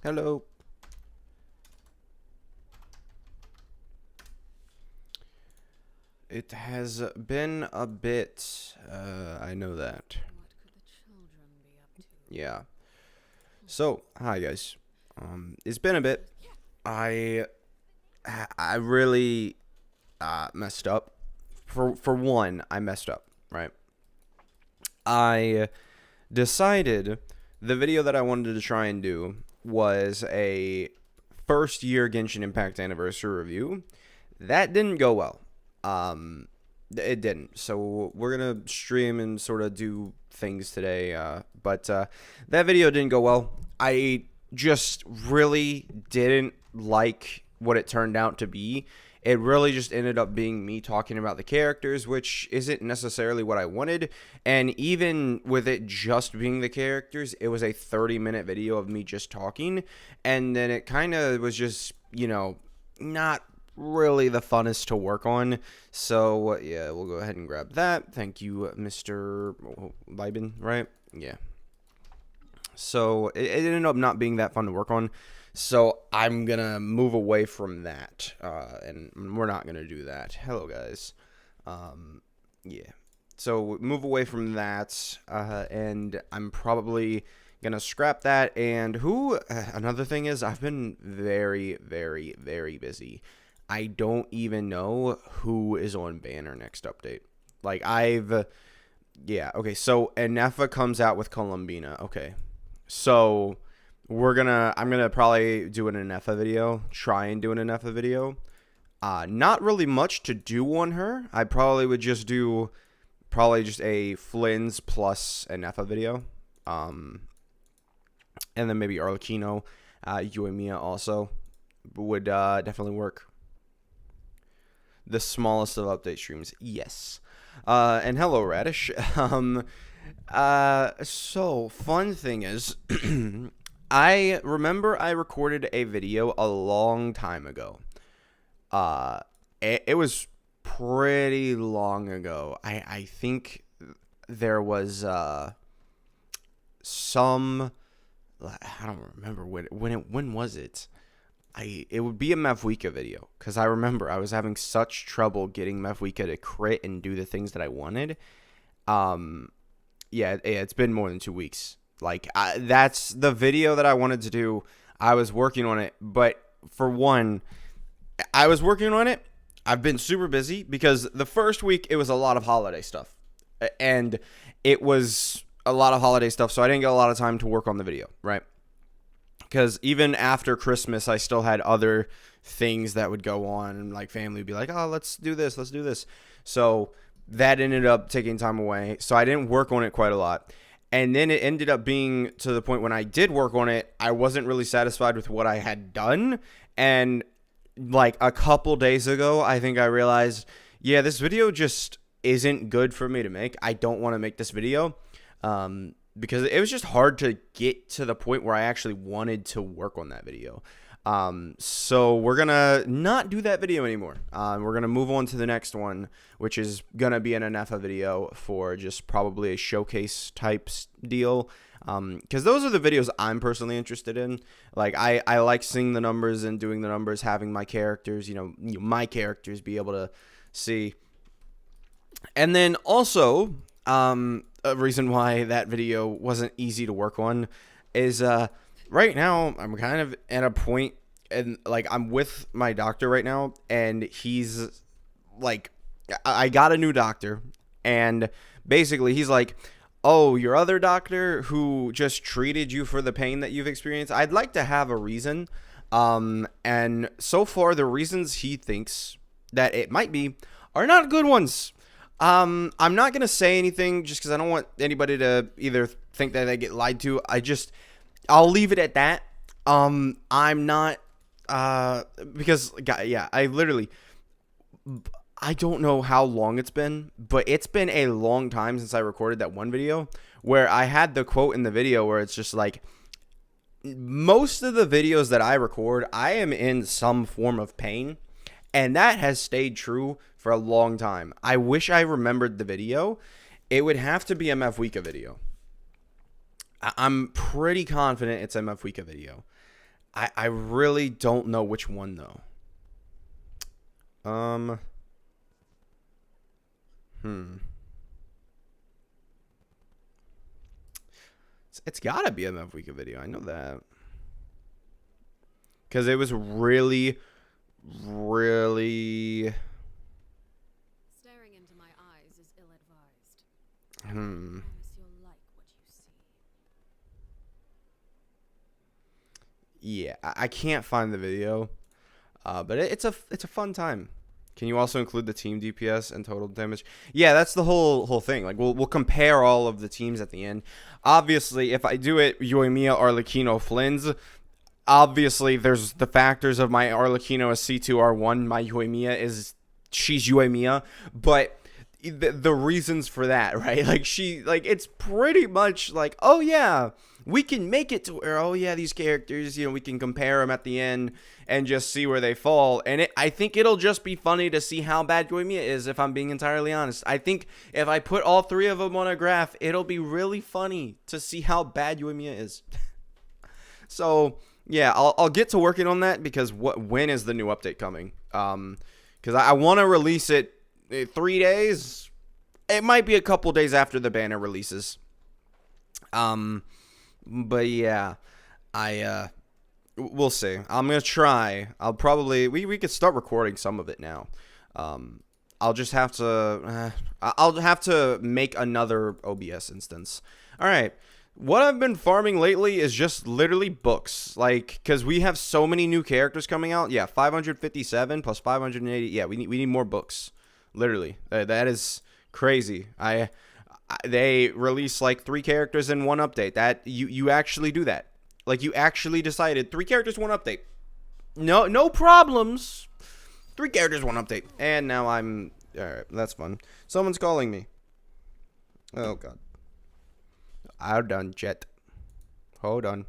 Hello. It has been a bit. I know that. What could the children be up to? Yeah. So, hi guys. It's been a bit. I I really messed up. For one, I messed up. Right. I decided the video that I wanted to try and do was a first year Genshin Impact anniversary review. That didn't go well. It didn't. So we're gonna stream and sort of do things today. But that video didn't go well. I just really didn't like what it turned out to be. It really just ended up being me talking about the characters, which isn't necessarily what I wanted. And even with it just being the characters, it was a 30-minute video of me just talking. And then it kind of was just, not really the funnest to work on. So, yeah, we'll go ahead and grab that. Thank you, Mr. Liben, right? Yeah. So, it ended up not being that fun to work on. So I'm going to move away from that, and we're not going to do that. Hello, guys. Yeah. So move away from that, and I'm probably going to scrap that. And another thing is, I've been very, very, very busy. I don't even know who is on banner next update. Like, yeah, okay, so Enefa comes out with Columbina. Okay, so I'm gonna probably do an Enefa video, try and do an Enefa video. Not really much to do on her. I probably would just do just a Flynn's plus Enefa video. And then maybe Arlecchino, Uemia also would definitely work. The smallest of update streams, yes. And hello, Radish. So fun thing is, I remember I recorded a video a long time ago. It was pretty long ago. I think there was some. I don't remember when was it. It would be a Mavwika video, because I remember I was having such trouble getting Mavwika to crit and do the things that I wanted. Yeah, it's been more than 2 weeks. Like, that's the video that I wanted to do. I was working on it, but for one, I was working on it. I've been super busy because the first week it was a lot of holiday stuff, and it was a lot of holiday stuff, so I didn't get a lot of time to work on the video, right? Because even after Christmas, I still had other things that would go on, and like family would be like, "Oh, let's do this, let's do this." So that ended up taking time away. So I didn't work on it quite a lot. And then it ended up being to the point when I did work on it, I wasn't really satisfied with what I had done. And like a couple days ago, I think I realized, yeah, this video just isn't good for me to make. I don't want to make this video. Because it was just hard to get to the point where I actually wanted to work on that video. So we're going to not do that video anymore. We're going to move on to the next one, which is going to be an Enefa video for just probably a showcase type deal. Because those are the videos I'm personally interested in. Like, I like seeing the numbers and doing the numbers, having my characters, my characters be able to see. And then also, a reason why that video wasn't easy to work on is right now I'm kind of at a point, and like I'm with my doctor right now, and he's like, I got a new doctor, and basically he's like, "Oh, your other doctor who just treated you for the pain that you've experienced, I'd like to have a reason." And so far the reasons he thinks that it might be are not good ones. I'm not going to say anything just because I don't want anybody to either think that they get lied to. I'll leave it at that. I'm not, because, yeah, I don't know how long it's been, but it's been a long time since I recorded that one video where I had the quote in the video where it's just like, most of the videos that I record, I am in some form of pain. And that has stayed true for a long time. I wish I remembered the video. It would have to be a Mavwika video. I'm pretty confident it's a Mavwika video. I really don't know which one though. Hmm. It's gotta be a Mavwika video. I know that. Because it was really, really. Staring into my eyes is ill-advised. Hmm. Promise you'll like what you see. Yeah, I can't find the video, but it's a fun time. Can you also include the team DPS and total damage? Yeah, that's the whole thing. Like we'll compare all of the teams at the end. Obviously, if I do it, Yoimiya, Arlecchino, Flynn's. Obviously, there's the factors of my Arlecchino is C2R1. My Yoimiya is she's Yoimiya, but the reasons for that, right? Like it's pretty much like, oh yeah, we can make it to where, oh yeah, these characters, we can compare them at the end and just see where they fall. And I think it'll just be funny to see how bad Yoimiya is, if I'm being entirely honest. I think if I put all three of them on a graph, it'll be really funny to see how bad Yoimiya is. So yeah, I'll get to working on that, because when is the new update coming? Because I want to release it 3 days. It might be a couple days after the banner releases. But yeah, we'll see. I'm gonna try. I'll probably we could start recording some of it now. I'll just have to I'll have to make another OBS instance. All right. What I've been farming lately is just literally books, like, because we have so many new characters coming out. Yeah, 557 plus 580. Yeah, we need more books, literally. That is crazy. They release like 3 characters in one update. That you actually do that. Like, you actually decided 3 characters, 1 update. No problems. 3 characters, 1 update. And now I'm all right. That's fun. Someone's calling me. Oh god. I'm done, Jet. Hold on.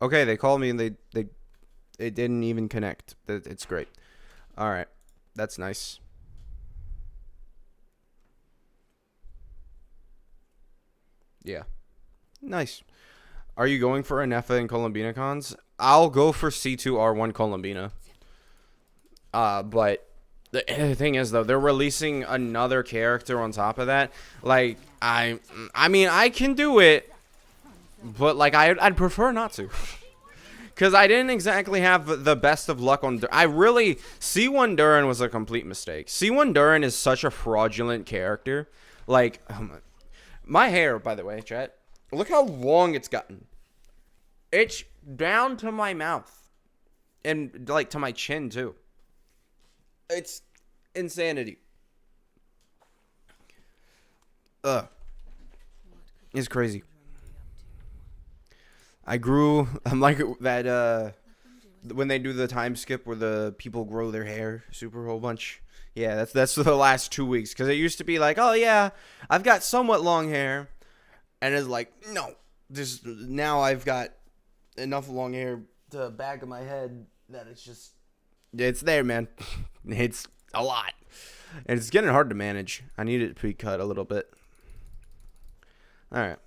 Okay, they called me and it didn't even connect. It's great. All right. That's nice. Yeah. Nice. Are you going for Anefa and Columbina cons? I'll go for C2R1 Columbina. But the thing is, though, they're releasing another character on top of that. Like, I mean, I can do it, but like, I'd prefer not to. Because I didn't exactly have the best of luck on... C1 Duran was a complete mistake. C1 Duran is such a fraudulent character. Like, my hair, by the way, chat. Look how long it's gotten. It's down to my mouth. And, like, to my chin, too. It's insanity. It's crazy. I'm like that, when they do the time skip where the people grow their hair super whole bunch. Yeah, that's the last 2 weeks. Because it used to be like, oh yeah, I've got somewhat long hair. And it's like, no. Now I've got enough long hair to the back of my head that it's there, man. It's a lot. And it's getting hard to manage. I need it pre-cut a little bit. Alright.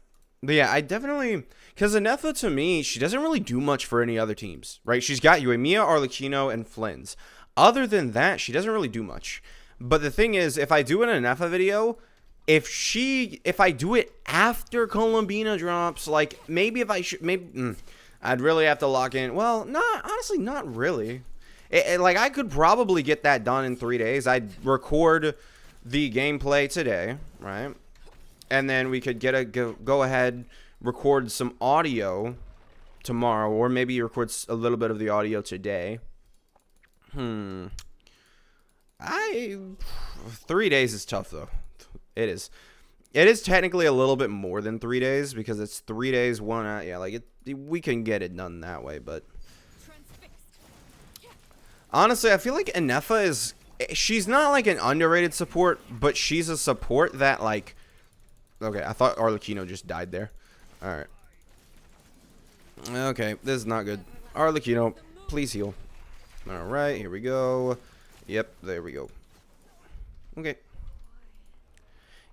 But yeah, I definitely... Because Anefa, to me, she doesn't really do much for any other teams, right? She's got Yoimiya, Arlecchino, and Flynn's. Other than that, she doesn't really do much. But the thing is, if I do an Anefa video, if I do it after Columbina drops, like, maybe if I should... I'd really have to lock in... Well, honestly, not really. Like, I could probably get that done in 3 days. I'd record the gameplay today, right? And then we could go ahead, record some audio tomorrow, or maybe record a little bit of the audio today. 3 days is tough, though. It is. It is technically a little bit more than 3 days, because it's 3 days, we can get it done that way, but... Honestly, I feel like Inefa is... She's not like an underrated support, but she's a support that like... Okay, I thought Arlecchino just died there. Alright. Okay, this is not good. Arlecchino, please heal. Alright, here we go. Yep, there we go. Okay.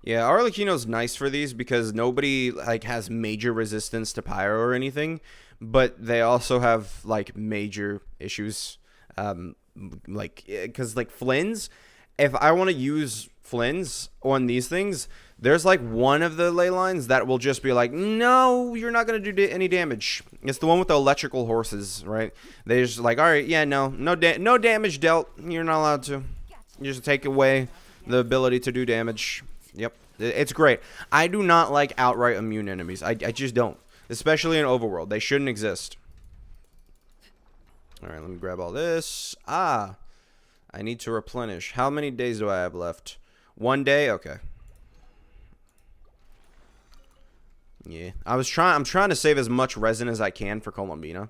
Yeah, Arlecchino's nice for these because nobody like has major resistance to pyro or anything, but they also have like major issues. Like because like Flynn's, if I want to use Flynn's on these things, there's like one of the ley lines that will just be like, no, you're not gonna do any damage. It's the one with the electrical horses, right? They just like, all right, yeah, no damage dealt. You're not allowed to. You just take away the ability to do damage. Yep, it's great. I do not like outright immune enemies. I just don't, especially in Overworld. They shouldn't exist. All right, let me grab all this. I need to replenish. How many days do I have left? 1 day? Okay. Yeah. I'm trying to save as much resin as I can for Colombina.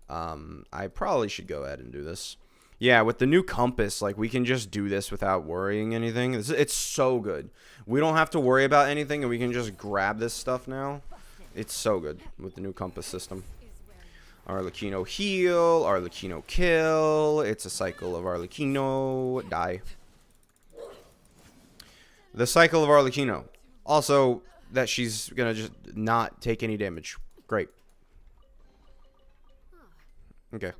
I probably should go ahead and do this. Yeah, with the new compass, like, we can just do this without worrying anything. It's so good. We don't have to worry about anything, and we can just grab this stuff now. It's so good with the new compass system. Arlecchino heal, Arlecchino kill. It's a cycle of Arlecchino die. The cycle of Arlecchino. Also, that she's gonna just not take any damage. Great. Okay.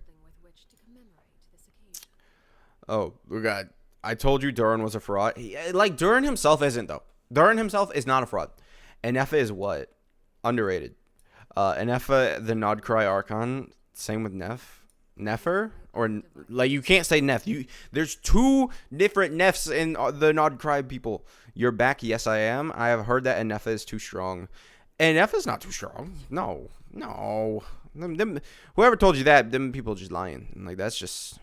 Oh, we got... I told you Duran was a fraud. Like, Duran himself isn't, though. Duran himself is not a fraud. Inefa is what? Underrated. Inefa, the Nodcry Archon. Same with Nefer? Or, like, you can't say Nef. There's two different Nefs in the Nodcry people. You're back? Yes, I am. I have heard that Inefa is too strong. Inefa's not too strong. No. Whoever told you that, them people just lying. Like, that's just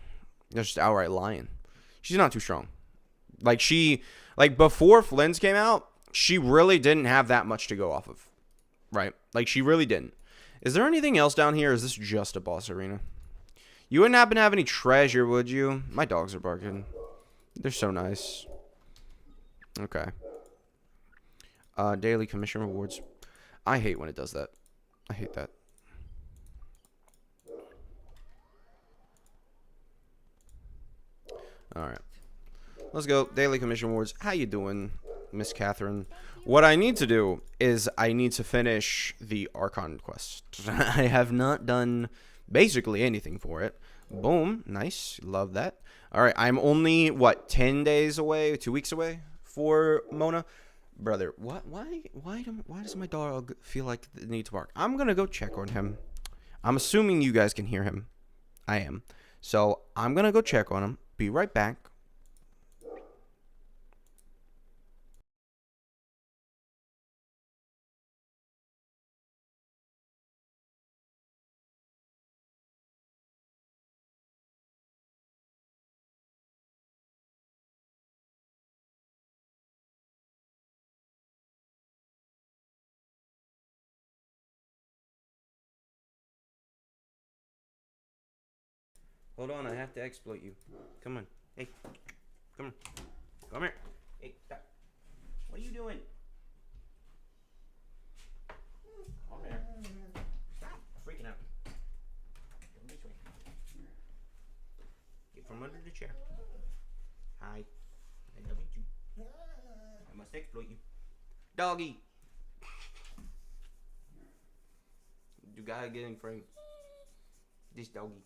outright lying. She's not too strong. Like, before Flynn's came out, she really didn't have that much to go off of. Right? Like, she really didn't. Is there anything else down here, or is this just a boss arena? You wouldn't happen to have any treasure, would you? My dogs are barking. They're so nice. Okay. Daily commission rewards. I hate when it does that. I hate that. Alright. Let's go. Daily commission rewards. How you doing, Miss Catherine? What I need to do is I need to finish the Archon quest. I have not done basically anything for it. Boom. Nice. Love that. Alright. I'm only, what, 10 days away? 2 weeks away for Mona? Brother, what? Why does my dog feel like the need to bark? I'm going to go check on him. I'm assuming you guys can hear him. I am. So I'm going to go check on him. Be right back. Hold on, I have to exploit you. Come on. Hey. Come on. Come here. Hey, stop. What are you doing? Come here. Stop freaking out. Come this way. Get from under the chair. Hi. I love you. I must exploit you. Doggy. You gotta get in frame. This doggy.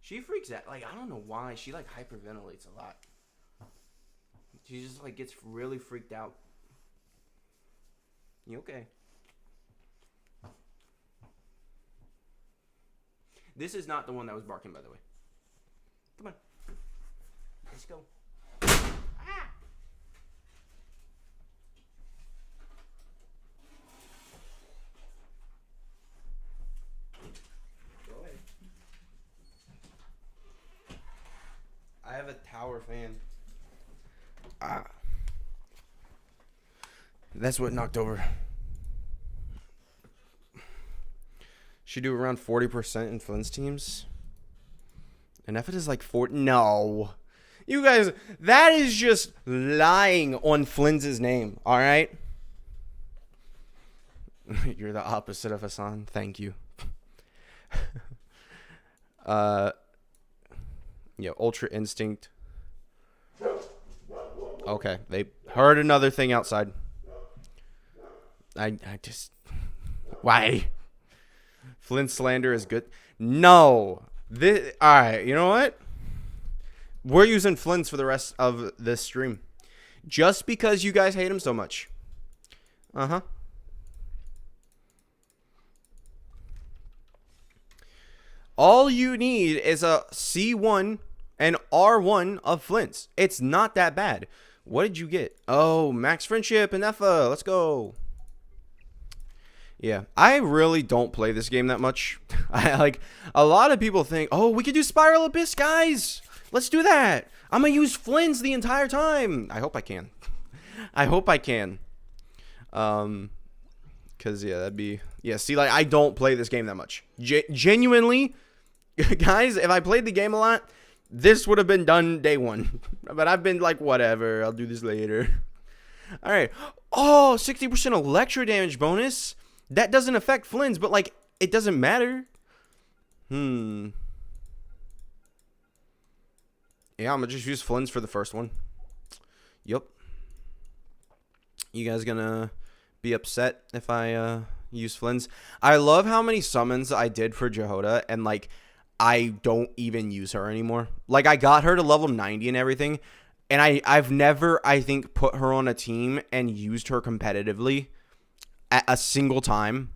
She freaks out. Like, I don't know why. She, like, hyperventilates a lot. She just, like, gets really freaked out. You okay? This is not the one that was barking, by the way. Come on. Let's go. Ah! I have a tower fan. That's what knocked over. She do around 40% in Flynn's teams. And if it is like 40, no. You guys, that is just lying on Flynn's name, all right? You're the opposite of Hassan. Thank you. Yeah, Ultra Instinct. Okay, they heard another thing outside. I just... Why? Flynn slander is good. No. Alright, you know what? We're using Flynn's for the rest of this stream. Just because you guys hate him so much. Uh-huh. All you need is a C1 and R1 of Flynn's. It's not that bad. What did you get? Oh, Max Friendship and Effa. Let's go. Yeah, I really don't play this game that much. I like a lot of people think, oh, we could do Spiral Abyss, guys. Let's do that. I'm gonna use Flynn's the entire time. I hope I can. I hope I can. Cause yeah, that'd be See, like I don't play this game that much. Genuinely, guys, if I played the game a lot, this would have been done day one. But I've been like, whatever. I'll do this later. All right. Oh, 60% electro damage bonus. That doesn't affect Flynn's, but like it doesn't matter. Yeah, I'm gonna just use Flynn's for the first one. Yup. You guys gonna be upset if I use Flynn's? I love how many summons I did for Jehoda, and like I don't even use her anymore. Like I got her to level 90 and everything, and I've never, I think, put her on a team and used her competitively at a single time.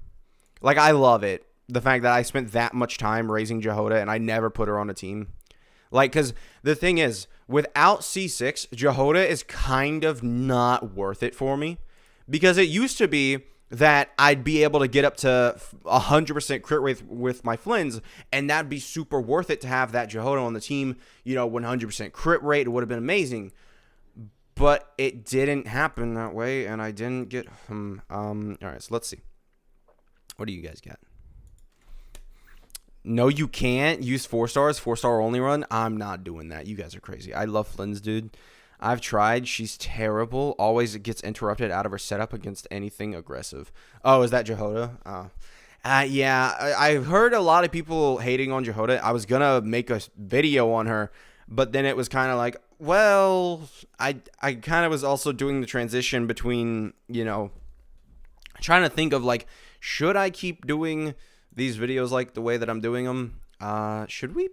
Like I love it, the fact that I spent that much time raising Jehoda and I never put her on a team. Like, because the thing is, without C6, Jehoda is kind of not worth it for me. Because it used to be that I'd be able to get up to 100% crit rate with my Flynn's, and that'd be super worth it to have that Jehoda on the team. 100% crit rate. It would have been amazing. But it didn't happen that way, and I didn't get him. All right, so let's see. What do you guys got? No, you can't use 4 stars. 4-star only run. I'm not doing that. You guys are crazy. I love Flynn's, dude. I've tried. She's terrible. Always gets interrupted out of her setup against anything aggressive. Oh, is that Jehoda? Yeah, I've heard a lot of people hating on Jehoda. I was going to make a video on her, but then it was kind of like, well, I kind of was also doing the transition between, trying to think of like, should I keep doing these videos like the way that I'm doing them? Should we?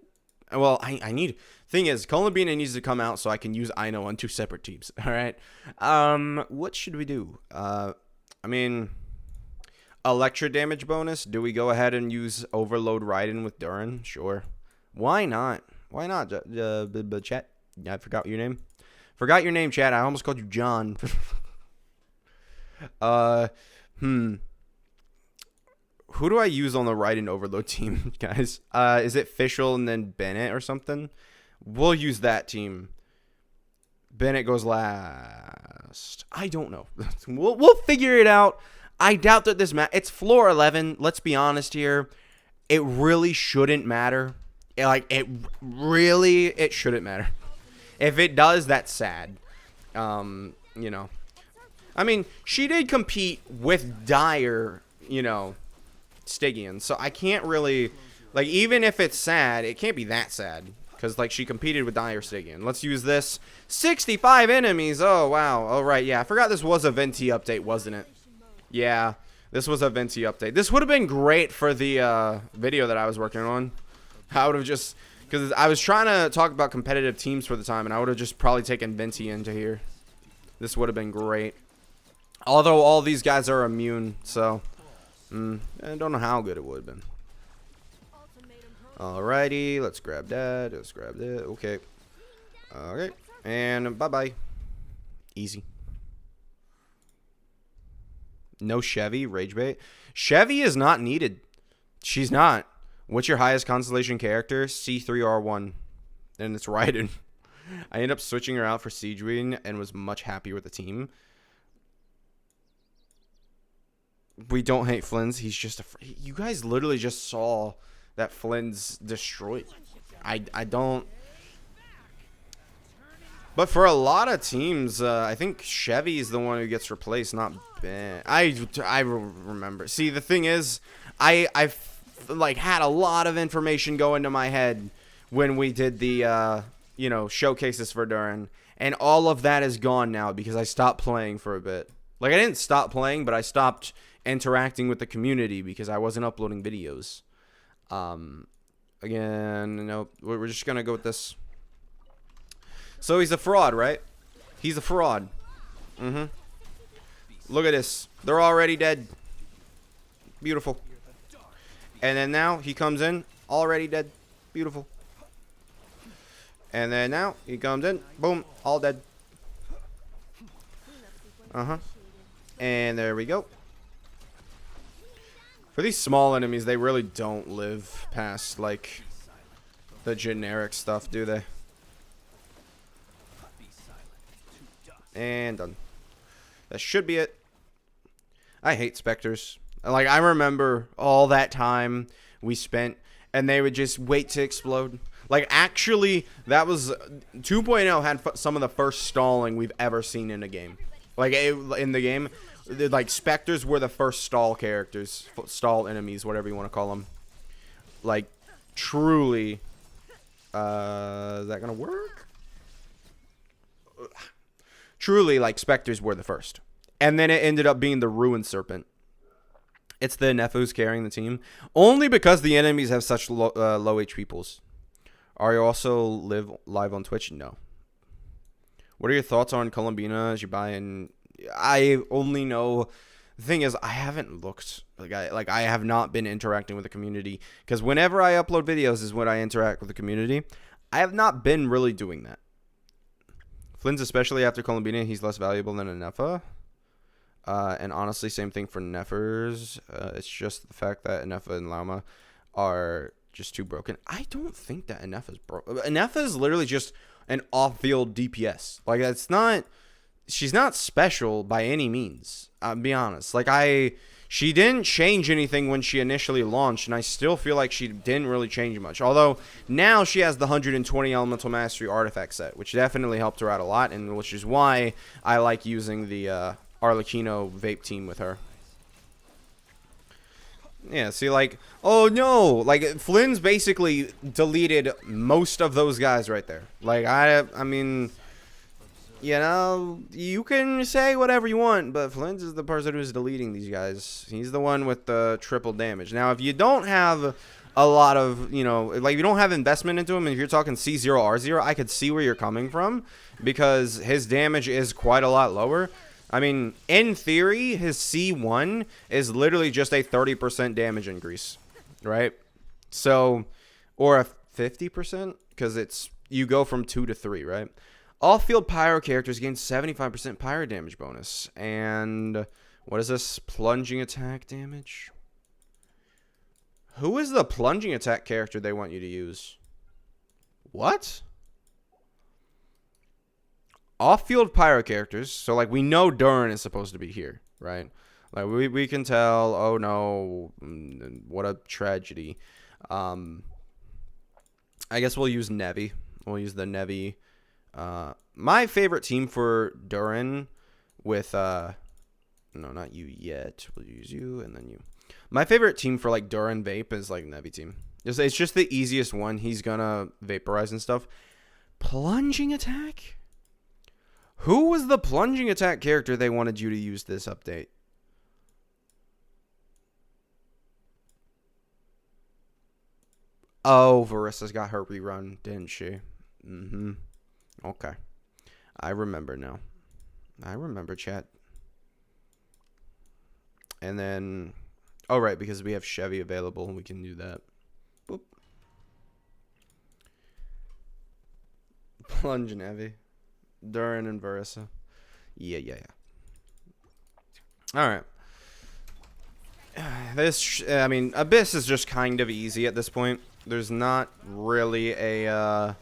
Well, I need. Thing is, Columbina needs to come out so I can use Ino on 2 separate teams. All right. What should we do? I mean, Electro damage bonus. Do we go ahead and use Overload Raiden with Durin? Sure. Why not? Why not? Chat. I forgot your name. Forgot your name, chat. I almost called you John. Who do I use on the Raiden Overload team, guys? Is it Fischl and then Bennett or something? We'll use that team. Bennett goes last. I don't know. We'll figure it out. I doubt that this it's floor 11. Let's be honest here. It really shouldn't matter. It shouldn't matter. If it does, that's sad. I mean, she did compete with Dire, Stygian. So I can't really, even if it's sad, it can't be that sad. Because, she competed with Dire Stygian. Let's use this. 65 enemies. Oh, wow. Oh, right. Yeah, I forgot this was a Venti update, wasn't it? Yeah, this was a Venti update. This would have been great for the video that I was working on. I would have just, because I was trying to talk about competitive teams for the time, and I would have just probably taken Venti into here. This would have been great. Although all these guys are immune, so I don't know how good it would have been. Alrighty, let's grab that. Let's grab that. Okay. Okay. And bye-bye. Easy. No Chevy, rage bait. Chevy is not needed. She's not. What's your highest constellation character? C3R1. And it's Raiden. I ended up switching her out for Siegewing and was much happier with the team. we don't hate Flynn's. He's just you guys literally just saw that Flynn's destroyed. I don't. But for a lot of teams, I think Chevy is the one who gets replaced, not Ben. I remember. See, the thing is, I've like had a lot of information go into my head when we did the showcases for Duran, and all of that is gone now because I stopped playing for a bit. Like, I didn't stop playing, but I stopped interacting with the community because I wasn't uploading videos. Again, no, we're just gonna go with this. So he's a fraud, right? He's a fraud. Look at this. They're already dead. Beautiful. And then now he comes in, already dead. Beautiful. And then now he comes in, boom, all dead. And there we go. For these small enemies, they really don't live past, like, the generic stuff, do they? And done. That should be it. I hate Spectres. Like, I remember all that time we spent, and they would just wait to explode. Like, actually, that was 2.0 had some of the first stalling we've ever seen in a game. Like, in the game, like, Spectres were the first stall characters, stall enemies, whatever you want to call them. Like, truly, is that gonna work? Truly, like, Spectres were the first. And then it ended up being the Ruined Serpent. It's the Nephus carrying the team. Only because the enemies have such low HP pools. Are you also live on Twitch? No. What are your thoughts on Columbina as you buy in? I only know. The thing is, I haven't looked. I have not been interacting with the community. Because whenever I upload videos is when I interact with the community. I have not been really doing that. Flynn's, especially after Columbina, he's less valuable than a Nepha. And honestly, same thing for Neffers. It's just the fact that Nepha and Lauma are just too broken. I don't think that Nepha's broken. Nepha is literally just an off-field DPS. Like, it's not. She's not special by any means. I'll be honest. Like, she didn't change anything when she initially launched, and I still feel like she didn't really change much. Although, now she has the 120 Elemental Mastery artifact set, which definitely helped her out a lot, and which is why I like using the Arlecchino vape team with her. Yeah, see, like, oh no, like, Flynn's basically deleted most of those guys right there. Like, I mean, you know, you can say whatever you want, but Flynn's is the person who's deleting these guys. He's the one with the triple damage. Now, if you don't have a lot of, you know, like, if you don't have investment into him, and if you're talking C0, R0, I could see where you're coming from, because his damage is quite a lot lower. I mean, in theory, his C1 is literally just a 30% damage increase, right? So, or a 50%, because it's, you go from 2 to 3, right? All field pyro characters gain 75% pyro damage bonus. And what is this? Plunging attack damage? Who is the plunging attack character they want you to use? What? Off-field pyro characters. So, like, we know Duran is supposed to be here, right? Like, we can tell, oh no, what a tragedy. I guess we'll use Nevi. We'll use the Nevi. My favorite team for Duran with, no, not you yet. We'll use you and then you. My favorite team for, like, Duran Vape is, like, Nevi team. It's just the easiest one. He's gonna vaporize and stuff. Plunging attack? Who was the plunging attack character they wanted you to use this update? Oh, Varissa's got her rerun, didn't she? Okay. I remember now. I remember, chat. And then, oh, right, because we have Chevy available, we can do that. Boop. Plunge and Heavy. Duran and Varissa. Yeah. All right. This, I mean, Abyss is just kind of easy at this point. There's not really a,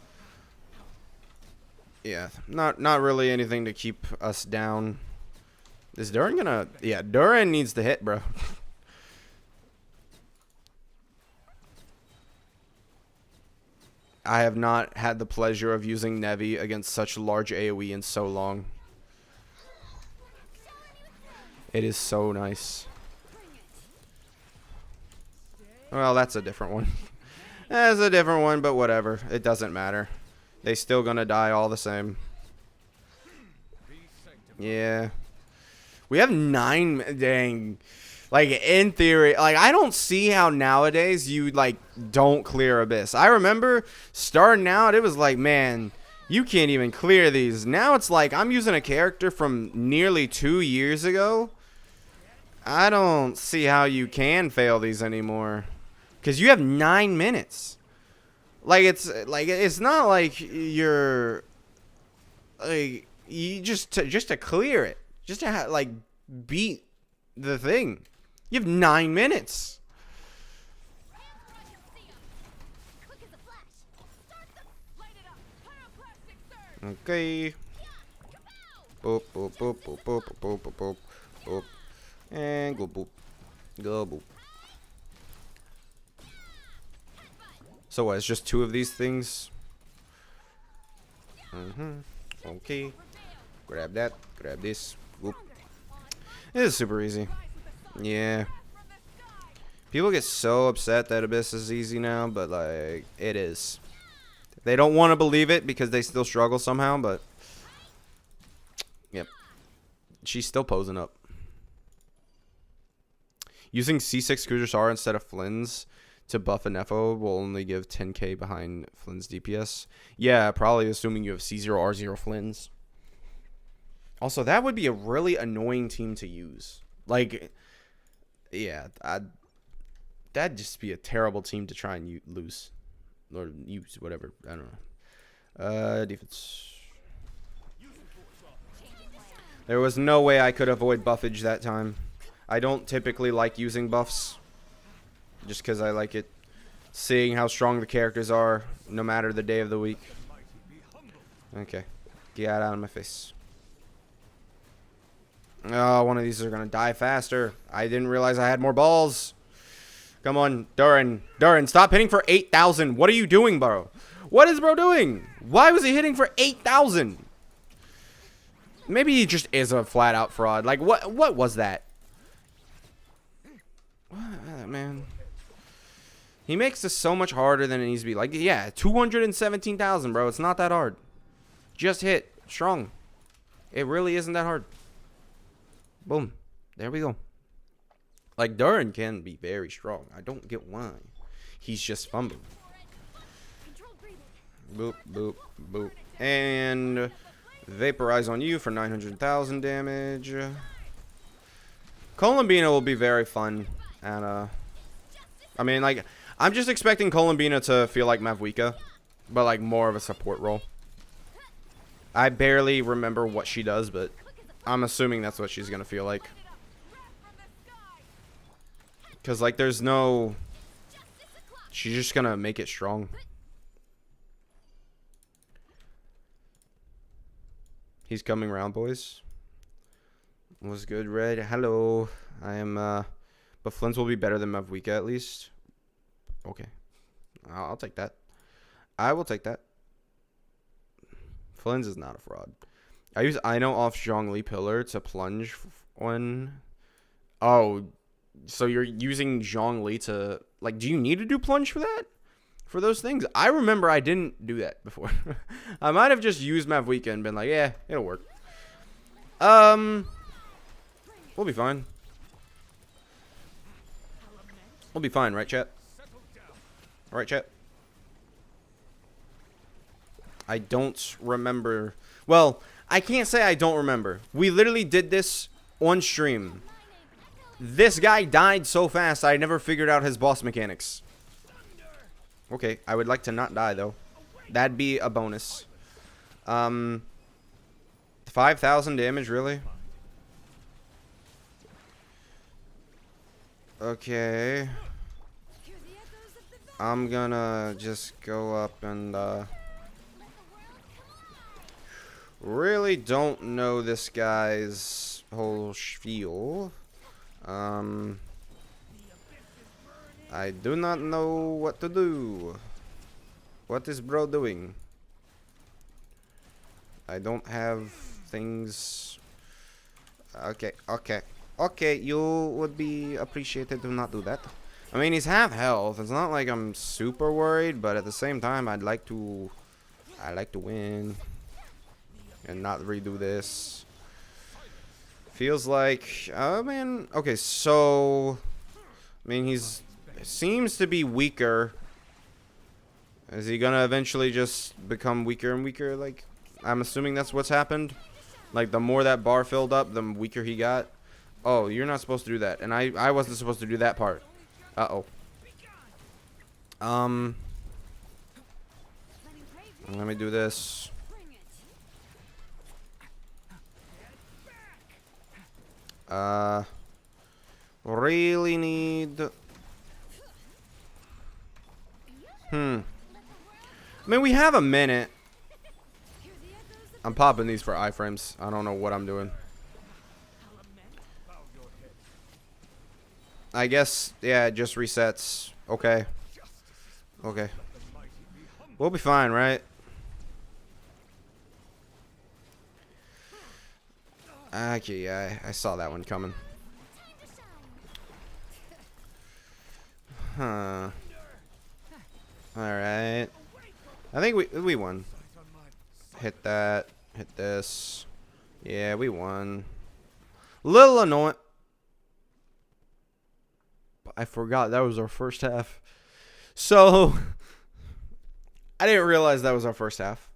yeah, not really anything to keep us down. Is Duran gonna... Yeah, Duran needs to hit, bro. I have not had the pleasure of using Nevi against such large AoE in so long. It is so nice. Well, that's a different one. That's a different one, but whatever. It doesn't matter. They still gonna die all the same. Yeah. We have 9... Dang. Like, in theory, like, I don't see how nowadays you, like, don't clear Abyss. I remember starting out, it was like, man, you can't even clear these. Now it's like, I'm using a character from nearly 2 years ago. I don't see how you can fail these anymore. Because you have 9 minutes. Like, it's not like you're, like, you just to clear it. Just to, like, beat the thing. You have 9 minutes. Okay. Boop, boop, boop, boop, boop, boop, boop, boop, boop. And go boop. Go boop. So what, it's just 2 of these things? Okay. Grab that. Grab this. Boop. This is super easy. Yeah. People get so upset that Abyss is easy now, but, like, it is. They don't want to believe it because they still struggle somehow, but... Yep. She's still posing up. Using C6 Kudrasar instead of Flynn's to buff an Nepho will only give 10k behind Flynn's DPS. Yeah, probably assuming you have C0, R0 Flynn's. Also, that would be a really annoying team to use. Like, yeah, that'd just be a terrible team to try and lose. Or use, whatever. I don't know. Defense. There was no way I could avoid buffage that time. I don't typically like using buffs. Just because I like it. Seeing how strong the characters are, no matter the day of the week. Okay. Get out of my face. Oh, one of these are going to die faster. I didn't realize I had more balls. Come on, Duran. Duran, stop hitting for 8,000. What are you doing, bro? What is bro doing? Why was he hitting for 8,000? Maybe he just is a flat-out fraud. Like, what was that? What, man? He makes this so much harder than it needs to be. Like, yeah, 217,000, bro. It's not that hard. Just hit. Strong. It really isn't that hard. Boom. There we go. Like, Duran can be very strong. I don't get why. He's just fumbling. Boop, boop, boop. And vaporize on you for 900,000 damage. Columbina will be very fun. And, I mean, like, I'm just expecting Columbina to feel like Mavwika, but, like, more of a support role. I barely remember what she does, but I'm assuming that's what she's going to feel like. Because, like, there's no... She's just going to make it strong. He's coming around, boys. What's good, Red? Hello. I am, But Flynn's will be better than Mavwika, at least. Okay. I'll take that. I will take that. Flynn's is not a fraud. I use Ino off Zhongli Pillar to plunge on... Oh... So you're using Zhongli to, like, do you need to do plunge for that? For those things? I remember I didn't do that before. I might have just used Mavwika and been like, yeah, it'll work. We'll be fine. We'll be fine, right, chat? Alright, chat? I don't remember. Well, I can't say I don't remember. We literally did this on stream. This guy died so fast, I never figured out his boss mechanics. Okay, I would like to not die, though. That'd be a bonus. 5,000 damage, really? Okay. I'm gonna just go up and, Really don't know this guy's whole spiel. I do not know what to do. What is bro doing? I don't have things. Okay, you would be appreciated to not do that. I mean, he's half health. It's not like I'm super worried, but at the same time, I'd like to win and not redo this. Feels like, oh man. Okay, so I mean, seems to be weaker. Is he gonna eventually just become weaker and weaker? Like, I'm assuming that's what's happened. Like, the more that bar filled up, the weaker he got. Oh, you're not supposed to do that. And I wasn't supposed to do that part. Uh-oh. Let me do this. Really need... I mean, we have a minute. I'm popping these for iframes. I don't know what I'm doing. I guess, yeah, it just resets. Okay. Okay. We'll be fine, right? Okay, yeah, I saw that one coming. Huh. Alright. I think we won. Hit that. Hit this. Yeah, we won. Little annoying. I forgot that was our first half. So, I didn't realize that was our first half.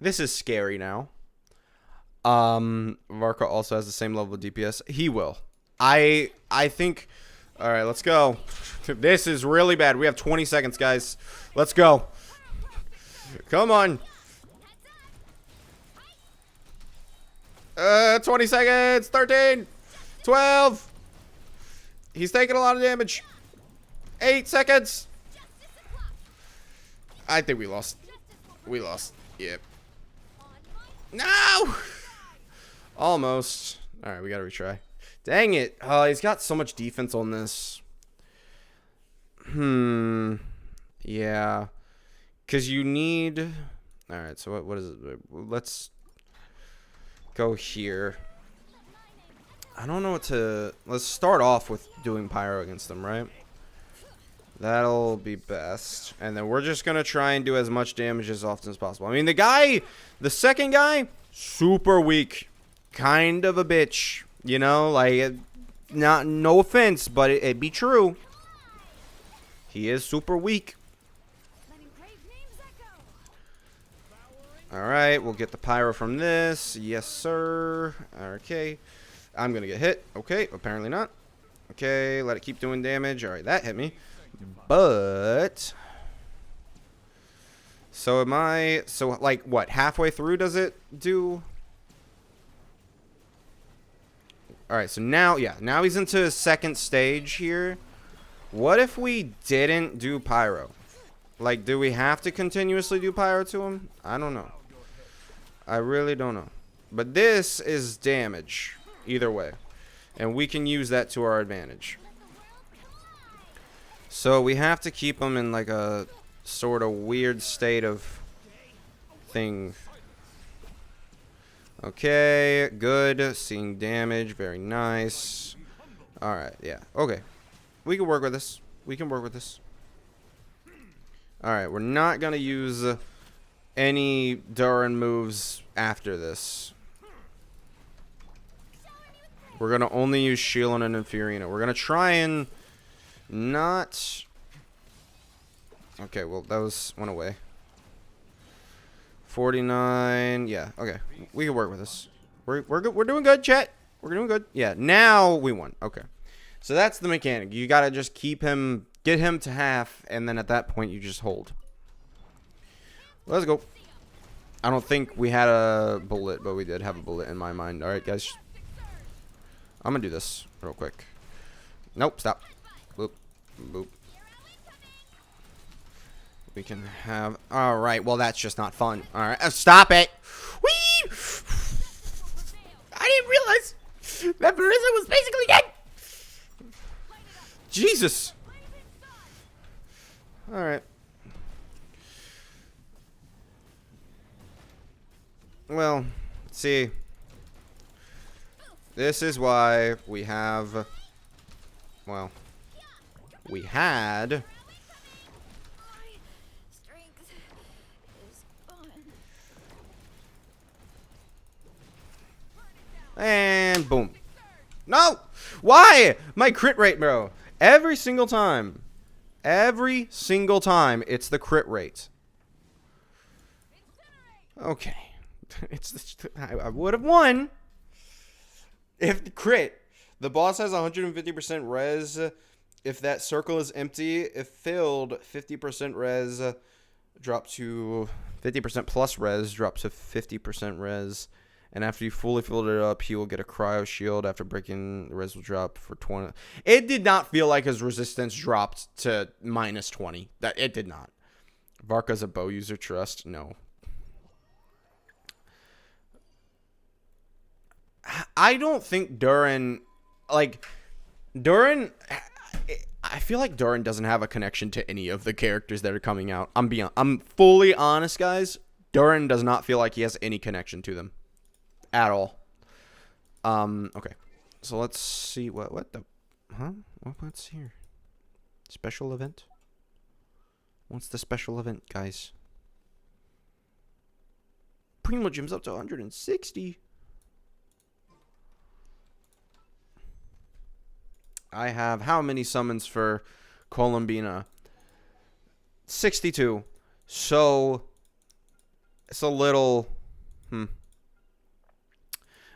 This is scary now. Varka also has the same level of DPS. He will. I think. All right, let's go. This is really bad. We have 20 seconds, guys. Let's go. Come on. 20 seconds. 13. 12. He's taking a lot of damage. 8 seconds. I think we lost. We lost. Yep. No. Almost. All right, we gotta retry. Dang it. He's got so much defense on this. Yeah. Because you need... Alright, so what is it? Let's go here. I don't know what to... Let's start off with doing pyro against them, right? That'll be best. And then we're just going to try and do as much damage as often as possible. I mean, the second guy, super weak. Kind of a bitch. You know, like, no offense, but it'd be true. He is super weak. Alright, we'll get the pyro from this. Yes, sir. Okay. I'm going to get hit. Okay, apparently not. Okay, let it keep doing damage. Alright, that hit me. But... So am I... So, like, what? Halfway through does it do... Alright, so now, yeah, now he's into his second stage here. What if we didn't do pyro? Like, do we have to continuously do pyro to him? I don't know. I really don't know. But this is damage, either way. And we can use that to our advantage. So we have to keep him in, like, a sort of weird state of thing. Okay, good. Seeing damage, very nice. Alright, yeah. Okay. We can work with this. We can work with this. Alright, we're not going to use any Duran moves after this. We're going to only use Shieldon and Infuriano. We're going to try and not... Okay, well, that went away. 49. Yeah, okay. We can work with this. We're good. We're doing good, chat. We're doing good. Yeah, now we won. Okay. So that's the mechanic. You got to just keep him, get him to half, and then at that point you just hold. Let's go. I don't think we had a bullet, but we did have a bullet in my mind. All right, guys. I'm going to do this real quick. Nope, stop. Boop. Boop. We can have... Alright, well, that's just not fun. Alright, stop it! Whee! well, see, this is why we have, well, we had. My strength is gone. And boom. No! Why? My crit rate, bro. Every single time. Every single time, it's the crit rate. Okay. I would have won if the crit. The boss has 150% res. If that circle is empty, if filled, 50% res drop to 50% plus res drop to 50% res. And after you fully filled it up, he will get a cryo shield. After breaking, the res will drop for 20. It did not feel like his resistance dropped to minus 20. That it did not. Varka's a bow user. Trust? No. I don't think Durin, like, Durin, I feel like Durin doesn't have a connection to any of the characters that are coming out. I'm fully honest, guys. Durin does not feel like he has any connection to them. At all. Okay. So let's see what the what's here? Special event? What's the special event, guys? Primo Gym's up to 160. I have how many summons for Columbina? 62. So it's a little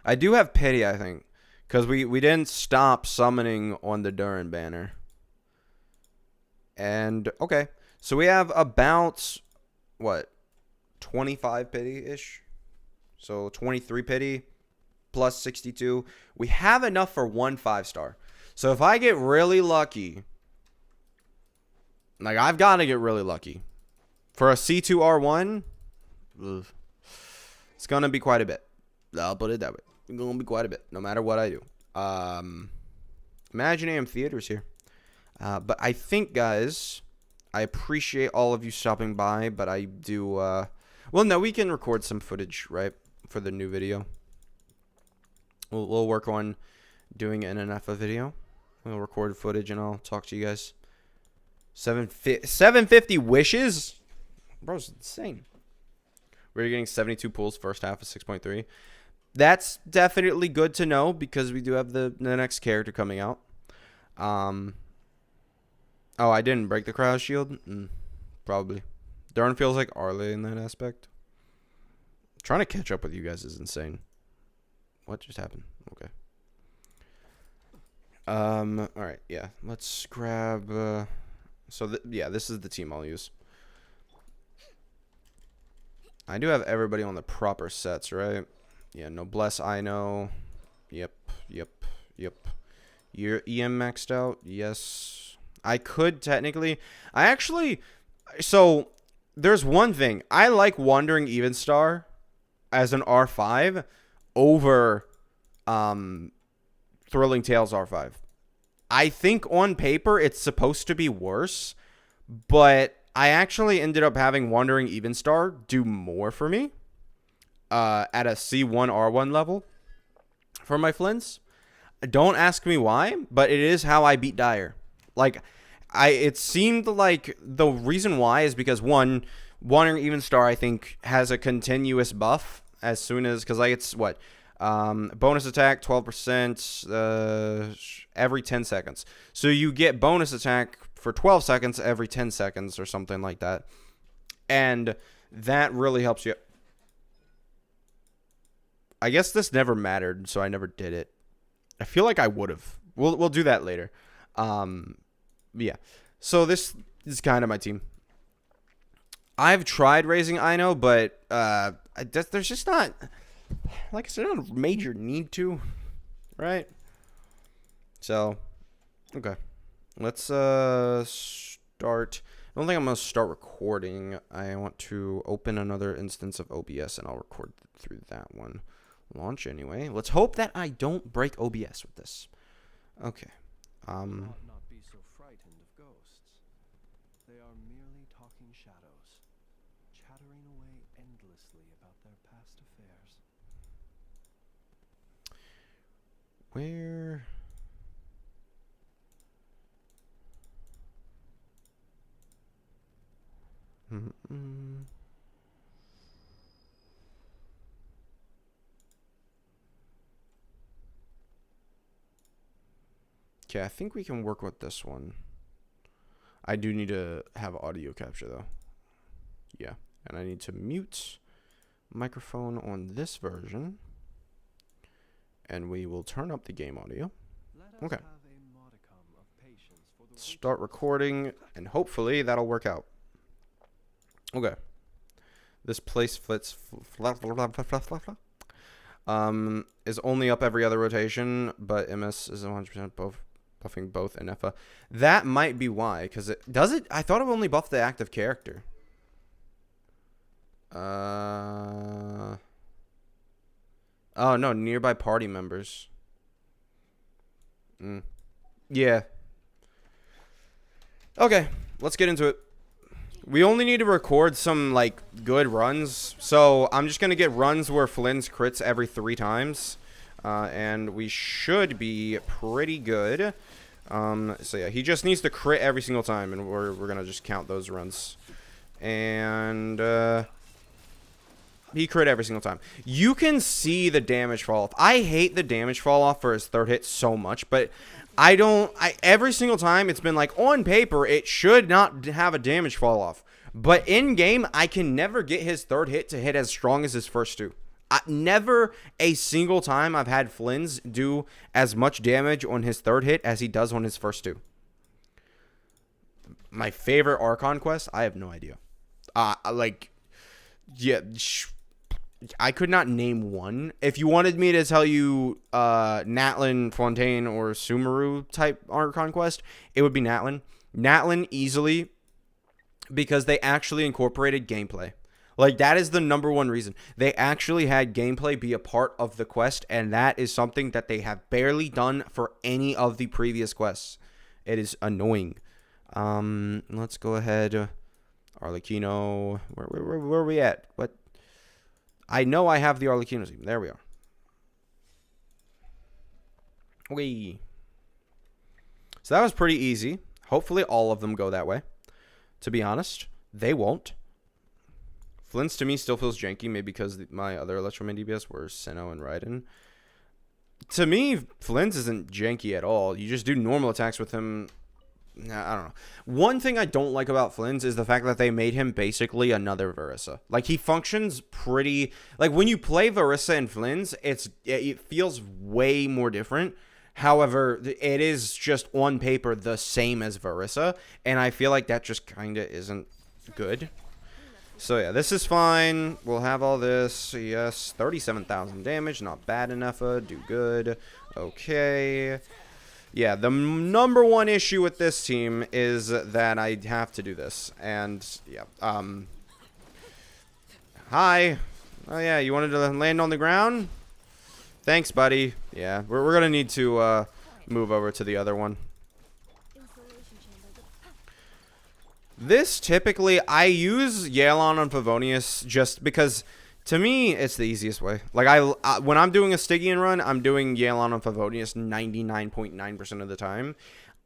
I do have pity, I think, because we didn't stop summoning on the Durin banner. And okay, so we have about what, 25 pity ish. So 23 pity plus 62. We have enough for 1 5-star. So if I get really lucky, like I've got to get really lucky for a C2R1, it's gonna be quite a bit. I'll put it that way. It's going to be quite a bit, no matter what I do. Imaginarium Theater's here. But I think, guys, I appreciate all of you stopping by, but I do, well, no, we can record some footage, right, for the new video. We'll work on doing an NFA video. We'll record footage, and I'll talk to you guys. 750 wishes? Bro, it's insane. We're getting 72 pulls first half of 6.3. That's definitely good to know because we do have the next character coming out. Oh, I didn't break the cryo shield? Probably. Durin feels like Arle in that aspect. Trying to catch up with you guys is insane. What just happened? Okay. Alright, yeah. Let's grab... yeah, this is the team I'll use. I do have everybody on the proper sets, right? Yeah, Noblesse, I know. Yep. Your EM maxed out? Yes. I could technically... So, there's one thing. I like Wandering Evenstar as an R5 over Thrilling Tales R5. I think on paper it's supposed to be worse, but I actually ended up having Wandering Evenstar do more for me at a C1 R1 level for my Flints. Don't ask me why, but it is how I beat Dire. Like, it seemed like the reason why is because, one, Wandering Evenstar, I think, has a continuous buff as soon as, because, like, it's what? Bonus attack 12% every 10 seconds. So you get bonus attack for 12 seconds every 10 seconds or something like that. And that really helps you. I guess this never mattered, so I never did it. I feel like I would have. We'll do that later. Yeah. So this is kind of my team. I've tried raising Ino, but there's just not, like I said, not a major need to, right? So, okay. Let's start. I don't think I'm going to start recording. I want to open another instance of OBS, and I'll record through that one. Launch anyway. Let's hope that I don't break OBS with this. Okay. Not be so frightened of ghosts. They are merely talking shadows, chattering away endlessly about their past affairs. Where? Okay, I think we can work with this one. I do need to have audio capture though. Yeah, and I need to mute microphone on this version. And we will turn up the game audio. Okay. Start recording, and hopefully that'll work out. Okay. This place is only up every other rotation, but MS is 100% buffing both and Effa. That might be why, because it does it. I thought it only buffed the active character. Oh no, nearby party members. Yeah. Okay, let's get into it. We only need to record some, like, good runs. So, I'm just going to get runs where Flynn's crits every 3 times. And we should be pretty good. So, yeah, he just needs to crit every single time. And we're going to just count those runs. And, he crit every single time. You can see the damage fall off. I hate the damage fall off for his third hit so much. But every single time it's been like, on paper, it should not have a damage fall off. But in game, I can never get his third hit to hit as strong as his first 2. Never a single time I've had Flynn's do as much damage on his third hit as he does on his first 2. My favorite Archon quest? I have no idea. I could not name one. If you wanted me to tell you Natlin, Fontaine, or Sumeru type Archon quest, it would be Natlin. Natlin easily, because they actually incorporated gameplay. Like, that is the number one reason. They actually had gameplay be a part of the quest, and that is something that they have barely done for any of the previous quests. It is annoying. Let's go ahead. Arlecchino. Where are we at? What? I know I have the Arlecchino team. There we are. Okay. So that was pretty easy. Hopefully all of them go that way. To be honest, they won't. Flynn's to me still feels janky, maybe because my other Electroman DPS were Sinnoh and Raiden. To me, Flynn's isn't janky at all. You just do normal attacks with him. I don't know. One thing I don't like about Flynn's is the fact that they made him basically another Verissa. Like, he functions pretty... Like, when you play Verissa and Flynn's, it feels way more different. However, it is just on paper the same as Verissa, and I feel like that just kind of isn't good. So yeah, this is fine. We'll have all this. Yes, 37,000 damage, not bad enough. Do good. Okay. Yeah, the number one issue with this team is that I have to do this, and yeah. Hi. Oh yeah, you wanted to land on the ground? Thanks, buddy. Yeah, we're gonna need to move over to the other one. This typically, I use Yelan on Favonius just because, to me, it's the easiest way. Like, when I'm doing a Stygian run, I'm doing Yelan on Favonius 99.9% of the time.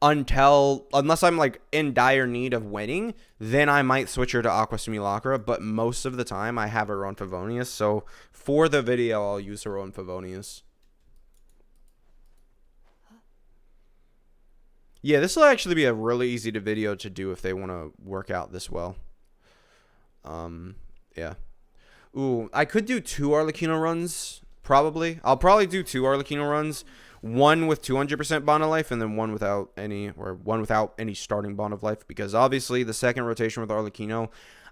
Unless I'm, like, in dire need of winning, then I might switch her to Aqua Simulacra, but most of the time I have her on Favonius, so for the video, I'll use her on Favonius. Yeah, this will actually be a really easy video to do if they want to work out this well. Yeah. Ooh, I could do 2 Arlecchino runs, probably. I'll probably do 2 Arlecchino runs. One with 200% Bond of Life, and then one without any starting Bond of Life, because obviously the second rotation with Arlecchino,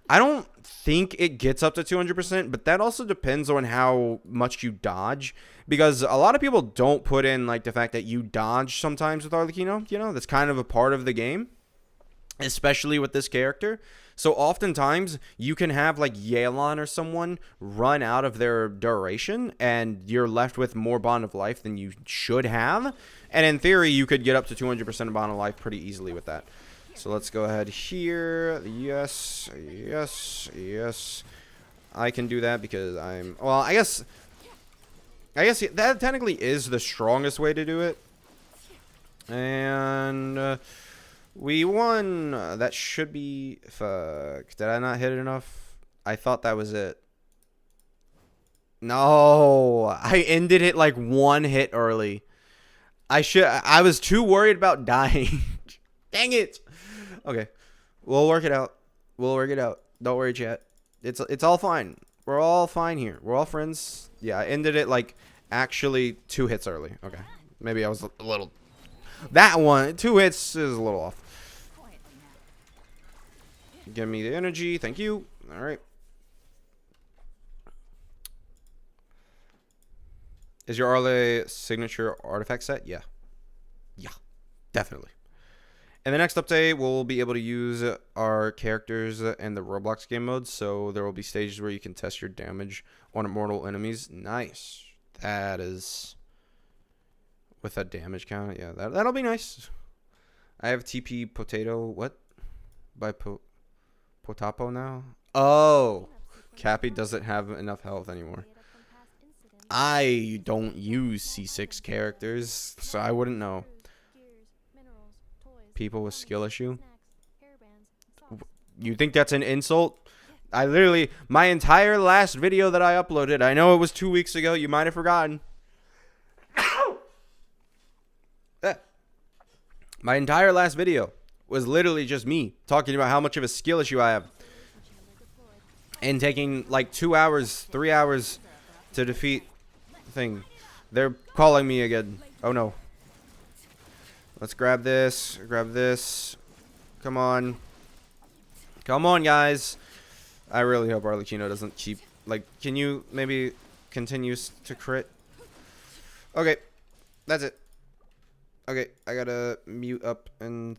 I don't think it gets up to 200%, but that also depends on how much you dodge, because a lot of people don't put in, like, the fact that you dodge sometimes with Arlecchino, you know, that's kind of a part of the game, especially with this character. So oftentimes you can have, like, Yelan or someone run out of their duration, and you're left with more Bond of Life than you should have, and in theory you could get up to 200% Bond of Life pretty easily with that. So let's go ahead here. Yes, yes, yes. I can do that because well, I guess I guess that technically is the strongest way to do it. And we won. That should be. Fuck. Did I not hit it enough? I thought that was it. No, I ended it like one hit early. I was too worried about dying. Dang it. Okay. We'll work it out. We'll work it out. Don't worry, chat. It's all fine. We're all fine here. We're all friends. Yeah, I ended it like actually 2 hits early. Okay. Maybe I was a little. That one, 2 hits is a little off. Give me the energy. Thank you. All right. Is your Arle signature artifact set? Yeah. Yeah. Definitely. In the next update, we'll be able to use our characters in the Roblox game mode, so there will be stages where you can test your damage on immortal enemies. Nice. That is... With a damage count, yeah, that'll be nice. I have TP Potato, what? By Potapo now? Oh, Cappy doesn't have enough health anymore. I don't use C6 characters, so I wouldn't know. People with skill issue? You think that's an insult? I literally, my entire last video that I uploaded, I know it was 2 weeks ago, you might have forgotten. My entire last video was literally just me talking about how much of a skill issue I have. And taking like 2 hours, 3 hours to defeat the thing. They're calling me again. Oh no. Let's grab this. Grab this. Come on. Come on, guys. I really hope Arlecchino doesn't keep... Like, can you maybe continue to crit? Okay. That's it. Okay, I gotta mute up and...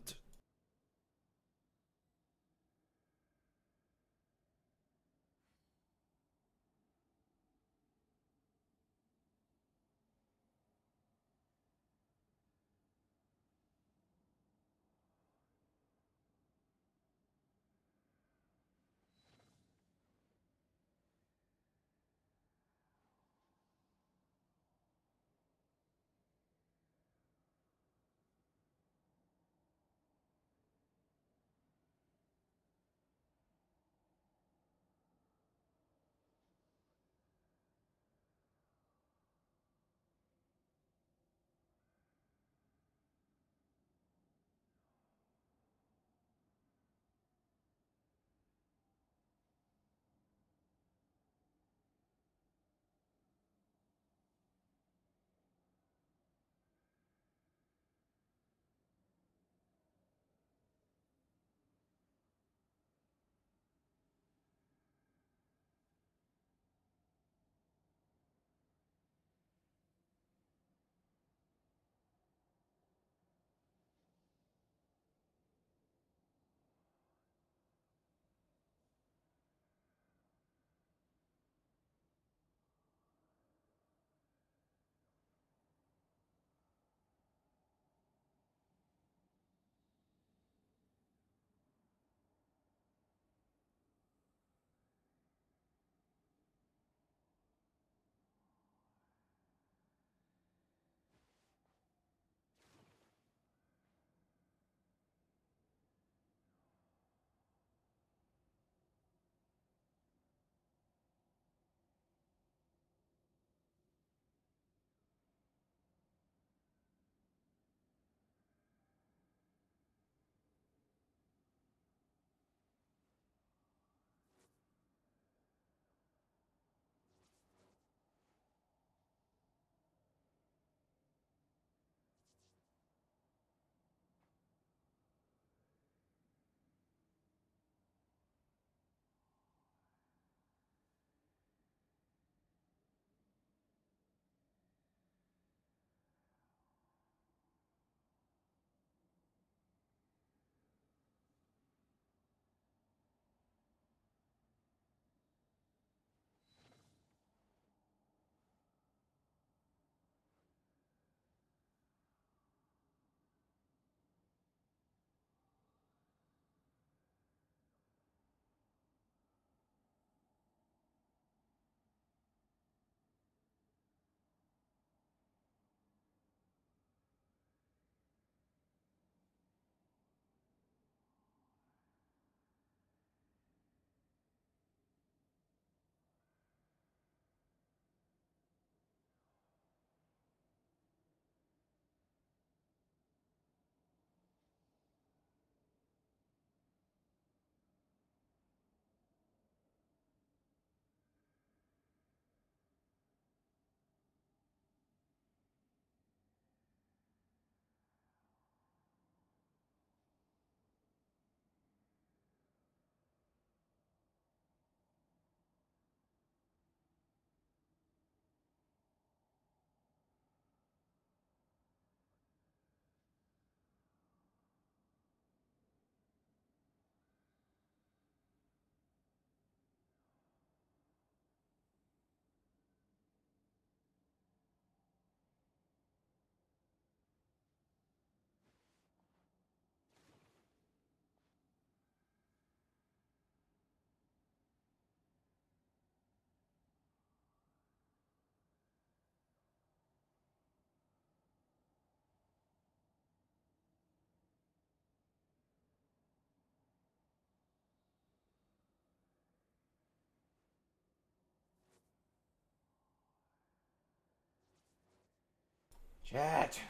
Chat.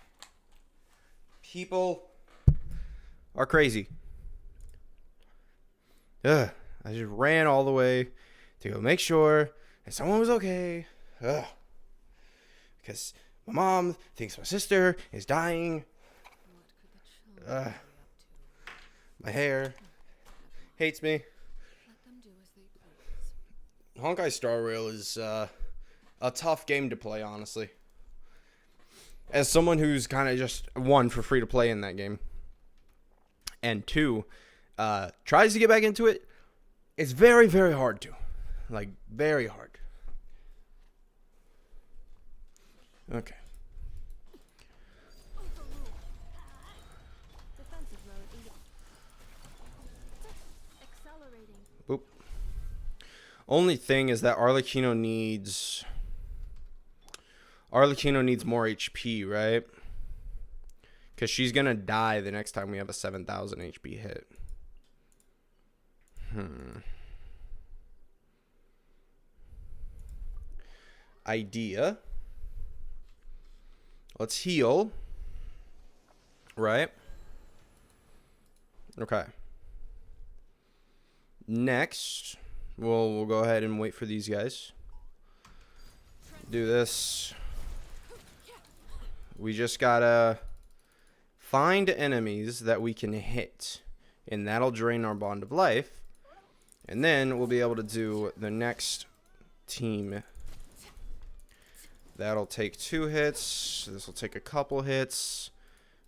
People are crazy. Ugh. I just ran all the way to go make sure that someone was okay. Ugh. Because my mom thinks my sister is dying. What could the children be up to? My hair hates me. Let them do as they please. Honkai Star Rail is a tough game to play, honestly. As someone who's kind of just, one, for free to play in that game, and two, tries to get back into it, it's very, very hard to. Like, very hard. Okay. Defensive mode. Accelerating. Boop. Only thing is that Arlecchino needs more HP, right? Because she's going to die the next time we have a 7,000 HP hit. Idea. Let's heal. Right? Okay. Next, we'll go ahead and wait for these guys. Do this. We just gotta find enemies that we can hit, and that'll drain our bond of life. And then we'll be able to do the next team. That'll take 2 hits. This will take a couple hits.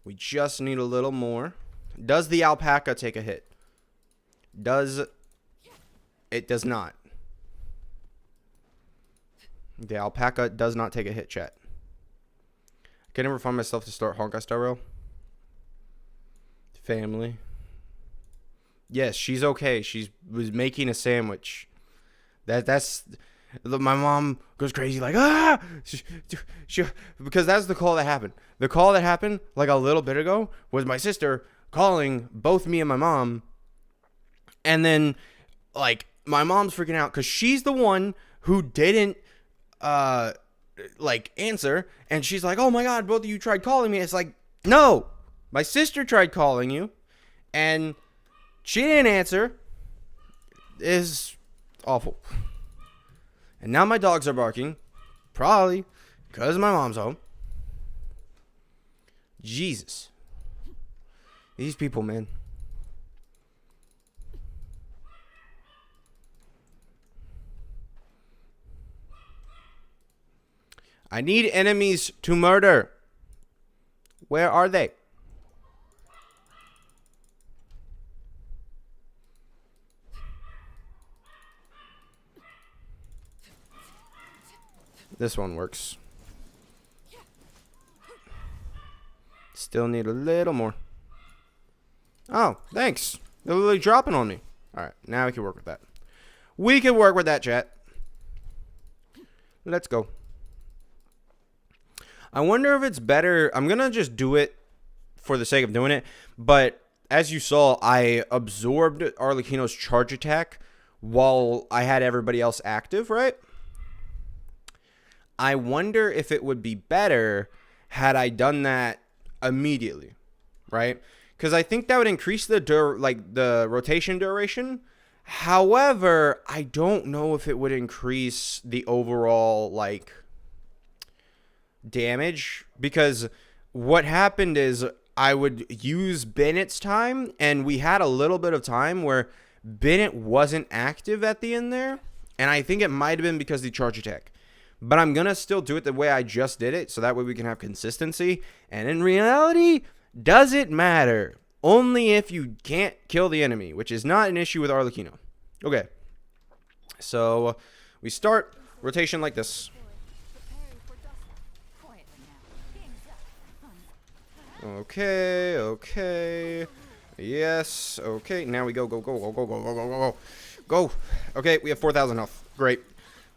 We just need a little more. Does the alpaca take a hit? It does not. The alpaca does not take a hit, chat. I can never find myself to start Honkai Star Rail. Family. Yes, she's okay. She was making a sandwich. That's my mom goes crazy like because that's the call that happened. The call that happened like a little bit ago was my sister calling both me and my mom, and then like my mom's freaking out because she's the one who didn't like answer, and she's like, oh my god, both of you tried calling me. It's like, no, my sister tried calling you and she didn't answer. Is awful. And now my dogs are barking, probably because my mom's home. Jesus, these people, man. I need enemies to murder. Where are they? This one works. Still need a little more. Oh, thanks. They're literally dropping on me. Alright, now we can work with that. We can work with that, chat. Let's go. I wonder if it's better. I'm going to just do it for the sake of doing it. But as you saw, I absorbed Arlecchino's charge attack while I had everybody else active, right? I wonder if it would be better had I done that immediately, right? Because I think that would increase the rotation duration. However, I don't know if it would increase the overall damage, because what happened is I would use Bennett's time, and we had a little bit of time where Bennett wasn't active at the end there, and I think it might have been because of the charge attack. But I'm going to still do it the way I just did it, so that way we can have consistency. And in reality, does it matter? Only if you can't kill the enemy, which is not an issue with Arlecchino. Okay. So we start rotation like this. Okay. Yes. Okay. Now we go. Go. Okay, we have 4,000 health. Great.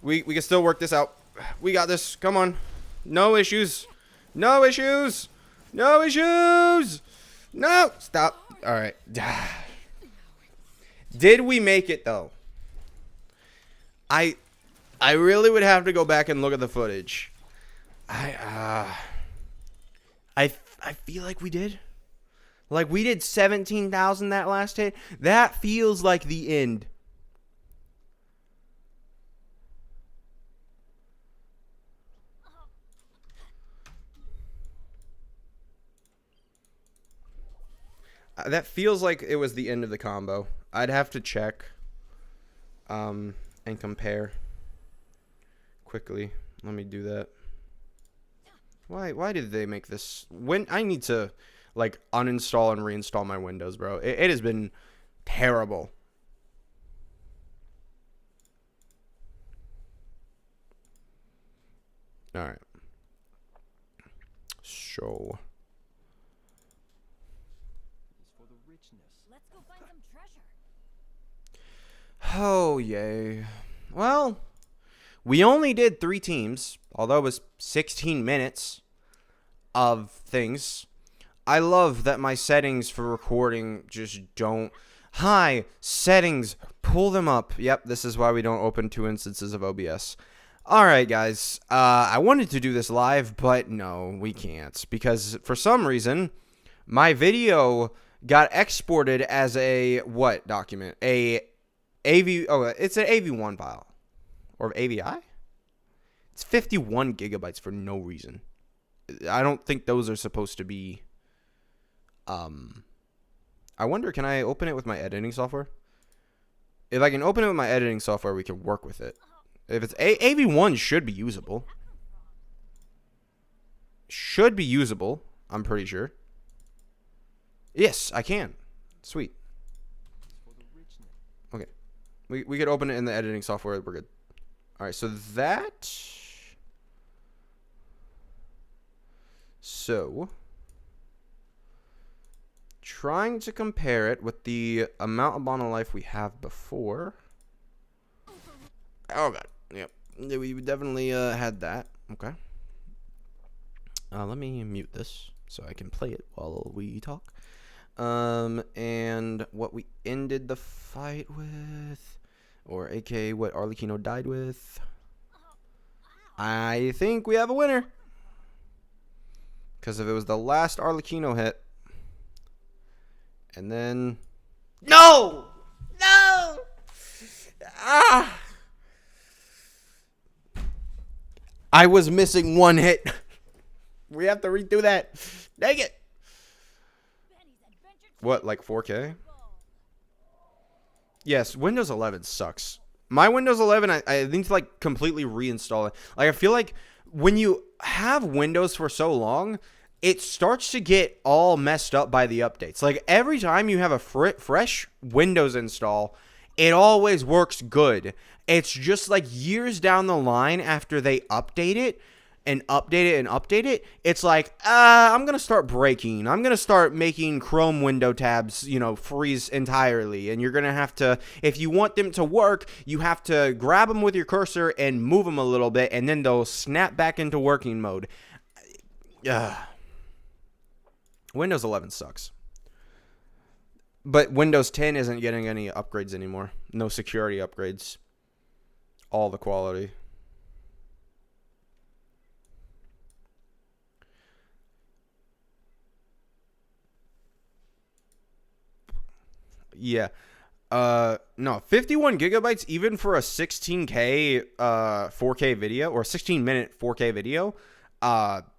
We can still work this out. We got this. Come on. No issues. No! Stop. All right. Did we make it though? I really would have to go back and look at the footage. I feel like we did. Like we did 17,000 that last hit. That feels like the end. That feels like it was the end of the combo. I'd have to check and compare quickly. Let me do that. Why did they make this? When I need to like uninstall and reinstall my Windows, bro. It has been terrible. All right. So For the richness. Let's go find some treasure. oh yay. Well, we only did 3 teams, although it was 16 minutes of things. I love that my settings for recording just don't. Hi, settings, pull them up. Yep, this is why we don't open 2 instances of OBS. Alright, guys, I wanted to do this live, but no, we can't. Because for some reason, my video got exported as a what document? It's an AV1 file. Or AVI? It's 51 gigabytes for no reason. I don't think those are supposed to be. I wonder, can I open it with my editing software? If I can open it with my editing software, we can work with it. If it's AV1 should be usable. Should be usable, I'm pretty sure. Yes, I can. Sweet. For the richness. Okay. We could open it in the editing software. We're good. All right, so that. So, trying to compare it with the amount of Mono Life we have before. Oh god, yep, we definitely had that. Okay. Let me mute this so I can play it while we talk. And what we ended the fight with, or aka what Arlecchino died with. I think we have a winner. Because if it was the last Arlecchino hit, and then no, I was missing 1 hit. We have to redo that. Dang it. What, like 4K? Yes, Windows 11 sucks. My Windows 11, I need to like completely reinstall it. Like I feel like when you have Windows for so long, it starts to get all messed up by the updates. Like every time you have a fresh Windows install, it always works good. It's just like years down the line after they update it and update it and update it, it's like, I'm going to start breaking. I'm going to start making Chrome window tabs, freeze entirely. And you're going to have to, if you want them to work, you have to grab them with your cursor and move them a little bit, and then they'll snap back into working mode. Windows 11 sucks. But Windows 10 isn't getting any upgrades anymore. No security upgrades. All the quality. Yeah. No, 51 gigabytes even for a 16K 4K video, or 16-minute 4K video,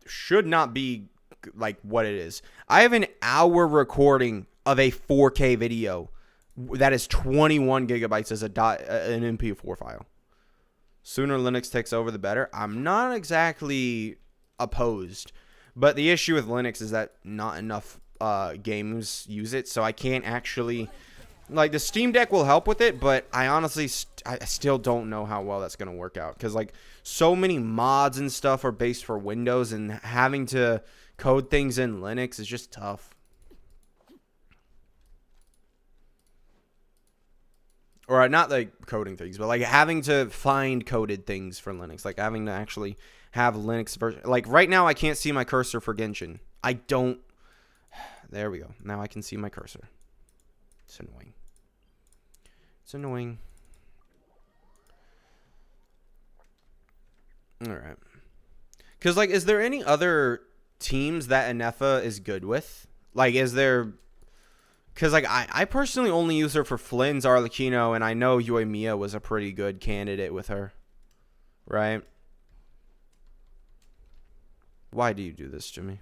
should not be like what it is. I have an hour recording of a 4K video that is 21 gigabytes as an MP4 file. Sooner Linux takes over, the better. I'm not exactly opposed, but the issue with Linux is that not enough games use it, so I can't actually. Like, the Steam Deck will help with it, but I honestly, I still don't know how well that's going to work out. Because, like, so many mods and stuff are based for Windows, and having to code things in Linux is just tough. Or not, like, coding things, but, like, having to find coded things for Linux. Like, having to actually have Linux version. Like, right now, I can't see my cursor for Genshin. I don't. There we go. Now I can see my cursor. It's annoying. It's annoying. All right. Because, like, is there any other teams that Anefa is good with? Like, is there... Because, like, I personally only use her for Flynn's Arlecchino, and I know Yoimiya was a pretty good candidate with her. Right? Why do you do this to me?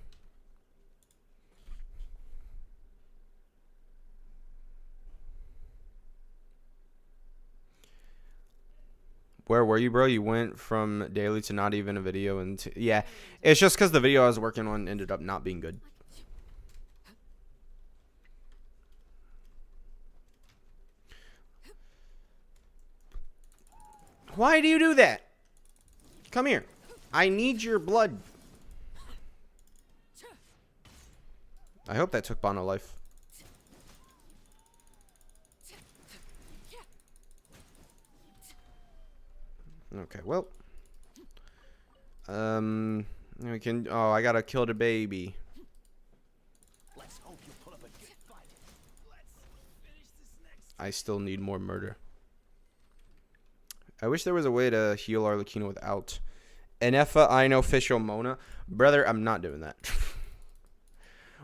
Where were you, bro? You went from daily to not even a video. And yeah, it's just because the video I was working on ended up not being good. Why do you do that? Come here. I need your blood. I hope that took Bono life. Okay, well. We can... Oh, I gotta kill the baby. Let's hope you pull up a good fight. Let's finish this next. I still need more murder. I wish there was a way to heal Arlecchino without Anefa, Aino, Fischl, Mona. Brother, I'm not doing that.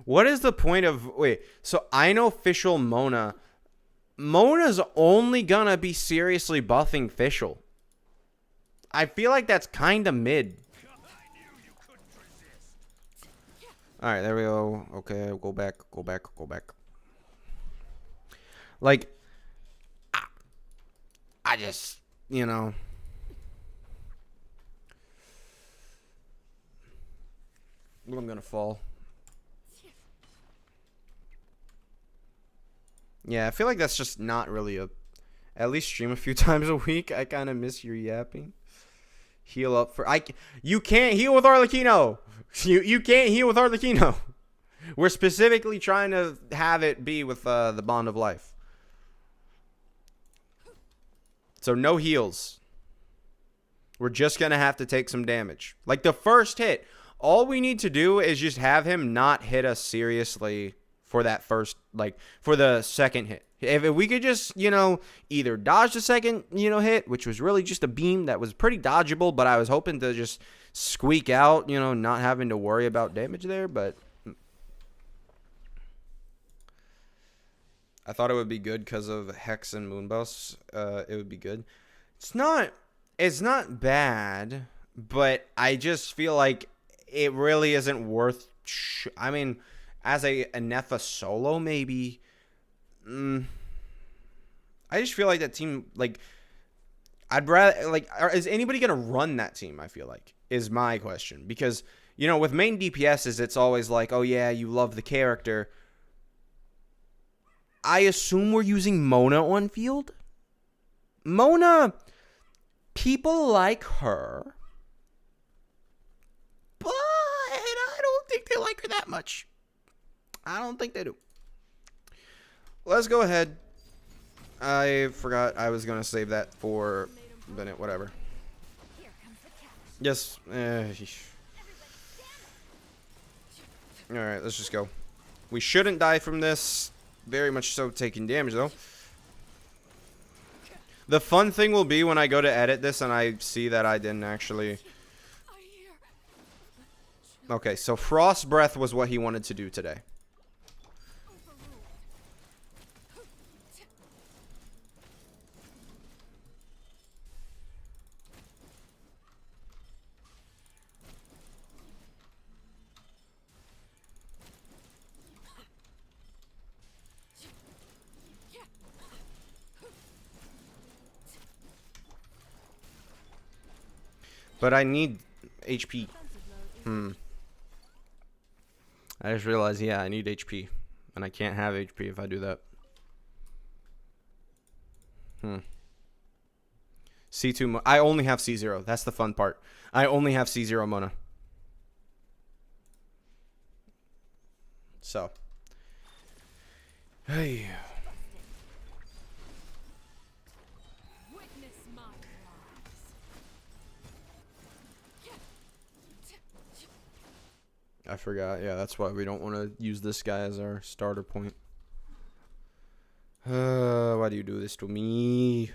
What is the point of... Wait, so Aino, Fischl, Mona. Mona's only gonna be seriously buffing Fischl. I feel like that's kind of mid. Alright, there we go. Okay, go back. Like, I just, you know. I'm gonna fall. Yeah, I feel like that's just not really a... At least stream a few times a week. I kind of miss your yapping. Heal up for... You can't heal with Arlecchino. You can't heal with Arlecchino. We're specifically trying to have it be with the Bond of Life. So no heals. We're just going to have to take some damage. Like the first hit. All we need to do is just have him not hit us seriously for that first... Like, for the second hit. If we could just, you know, either dodge the second, you know, hit, which was really just a beam that was pretty dodgeable, but I was hoping to just squeak out, you know, not having to worry about damage there, but I thought it would be good because of Hex and Moonbus. It would be good. It's not bad, but I just feel like it really isn't worth... I mean, as a Anefa solo, maybe... I just feel like that team, like, I'd rather, like, is anybody going to run that team, I feel like, is my question. Because, you know, with main DPSs, it's always like, oh, yeah, you love the character. I assume we're using Mona on field? Mona, people like her. But I don't think they like her that much. I don't think they do. Let's go ahead. I forgot I was going to save that for a minute, whatever. Yes. Alright, let's just go. We shouldn't die from this. Very much so taking damage, though. The fun thing will be when I go to edit this and I see that I didn't actually... Okay, so Frost Breath was what he wanted to do today. But I need HP. I just realized, yeah, I need HP. And I can't have HP if I do that. C2, I only have C0. That's the fun part. I only have C0 Mona. So. Hey. I forgot. Yeah, that's why we don't want to use this guy as our starter point. Why do you do this to me?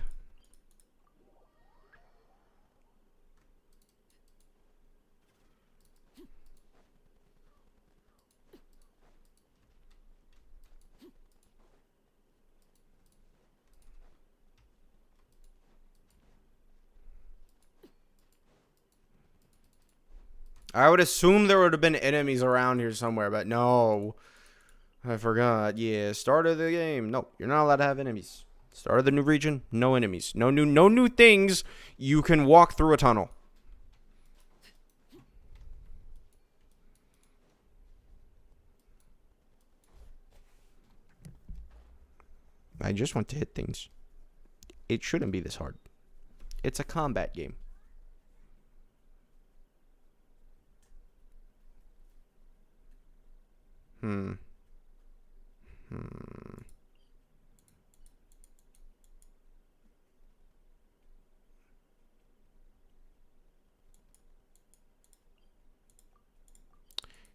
I would assume there would have been enemies around here somewhere, but no. I forgot. Yeah, start of the game. No, you're not allowed to have enemies. Start of the new region, no enemies. No new things. You can walk through a tunnel. I just want to hit things. It shouldn't be this hard. It's a combat game.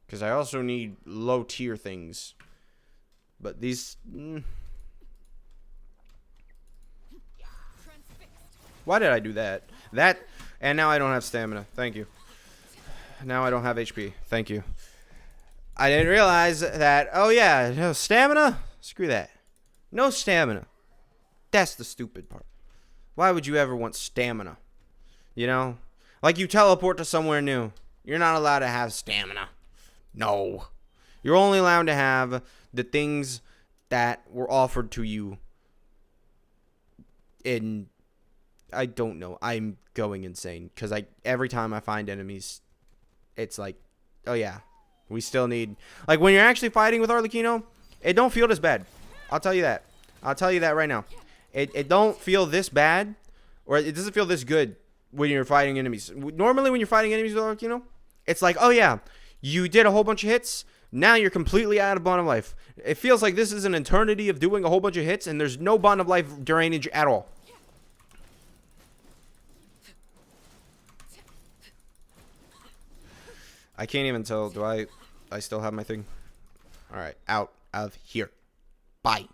Because I also need low tier things. But these... Why did I do that? And now I don't have stamina. Thank you. Now I don't have HP. Thank you. I didn't realize that. Oh, yeah. No stamina? Screw that. No stamina. That's the stupid part. Why would you ever want stamina? You know? Like you teleport to somewhere new. You're not allowed to have stamina. No. You're only allowed to have the things that were offered to you in... I don't know. I'm going insane. Because every time I find enemies, it's like, oh yeah, we still need... Like when you're actually fighting with Arlecchino, it don't feel this bad. I'll tell you that. I'll tell you that right now. It don't feel this bad, or it doesn't feel this good when you're fighting enemies. Normally when you're fighting enemies with Arlecchino, it's like, oh yeah, you did a whole bunch of hits. Now you're completely out of Bond of Life. It feels like this is an eternity of doing a whole bunch of hits, and there's no Bond of Life drainage at all. I can't even tell. Do I still have my thing? All right, out of here. Bye.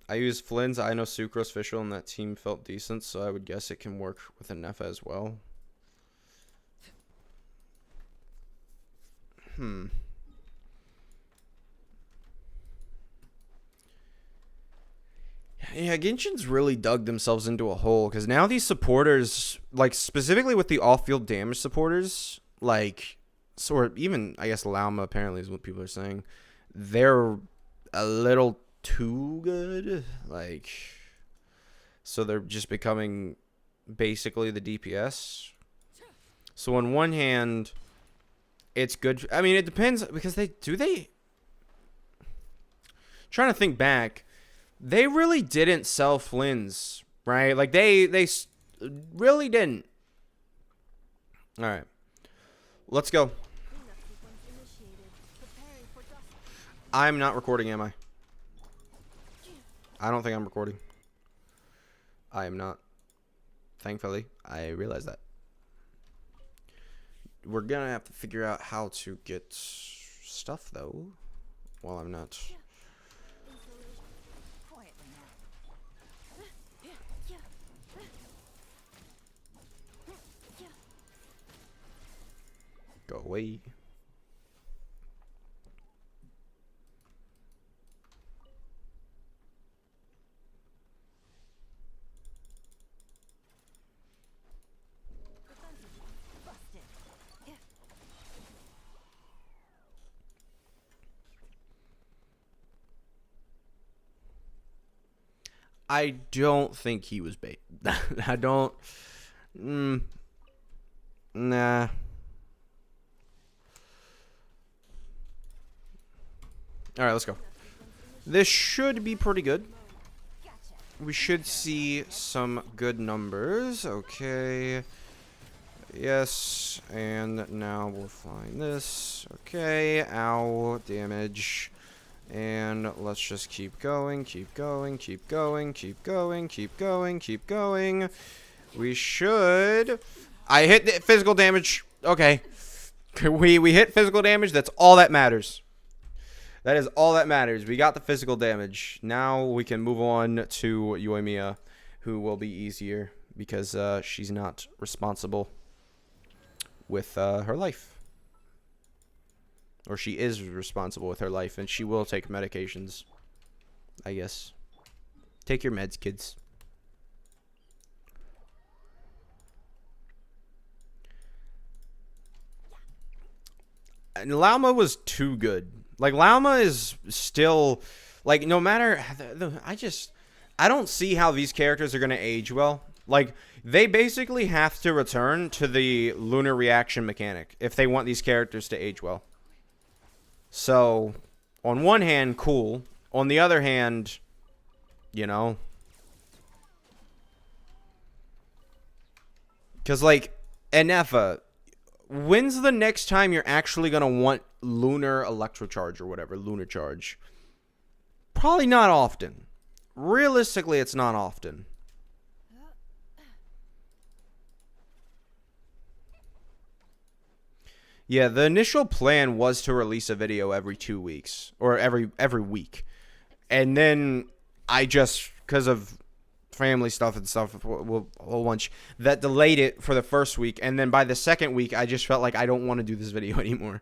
I use Flynn's. I know Sucrose Fischl, and that team felt decent, so I would guess it can work with an Nefa as well. Yeah, Genshin's really dug themselves into a hole, because now these supporters, like specifically with the off-field damage supporters, like, or even, I guess, Lauma apparently is what people are saying, they're a little too good, like, so they're just becoming basically the DPS. So on one hand, it's good. I mean, it depends, because trying to think back, they really didn't sell Flynn's, right? Like, they really didn't. All right. Let's go. Cleanup sequence initiated. Preparing for dust. I'm not recording, am I? I don't think I'm recording. I am not. Thankfully, I realize that. We're going to have to figure out how to get stuff, though, while I'm not... Go away. I don't think he was bait. I don't. Nah. All right, let's go. This should be pretty good. We should see some good numbers. Okay. Yes. And now we'll find this. Okay. Ow. Damage. And let's just keep going, keep going, keep going, keep going, keep going, keep going. We should... I hit the physical damage. Okay. We hit physical damage. That's all that matters. That is all that matters. We got the physical damage. Now we can move on to Yoimiya, who will be easier because she's not responsible with her life. Or she is responsible with her life, and she will take medications, I guess. Take your meds, kids. And Lauma was too good. Like, Lauma is still, like, no matter, I don't see how these characters are going to age well. Like, they basically have to return to the lunar reaction mechanic if they want these characters to age well. So, on one hand, cool. On the other hand, you know. Because, like, Enefa, when's the next time you're actually going to want lunar electrocharge or whatever, lunar charge? Probably not often. Realistically, it's not often. Yeah, the initial plan was to release a video every 2 weeks or every week. And then I just, because of family stuff and stuff, a whole bunch, that delayed it for the first week. And then by the second week, I just felt like I don't want to do this video anymore.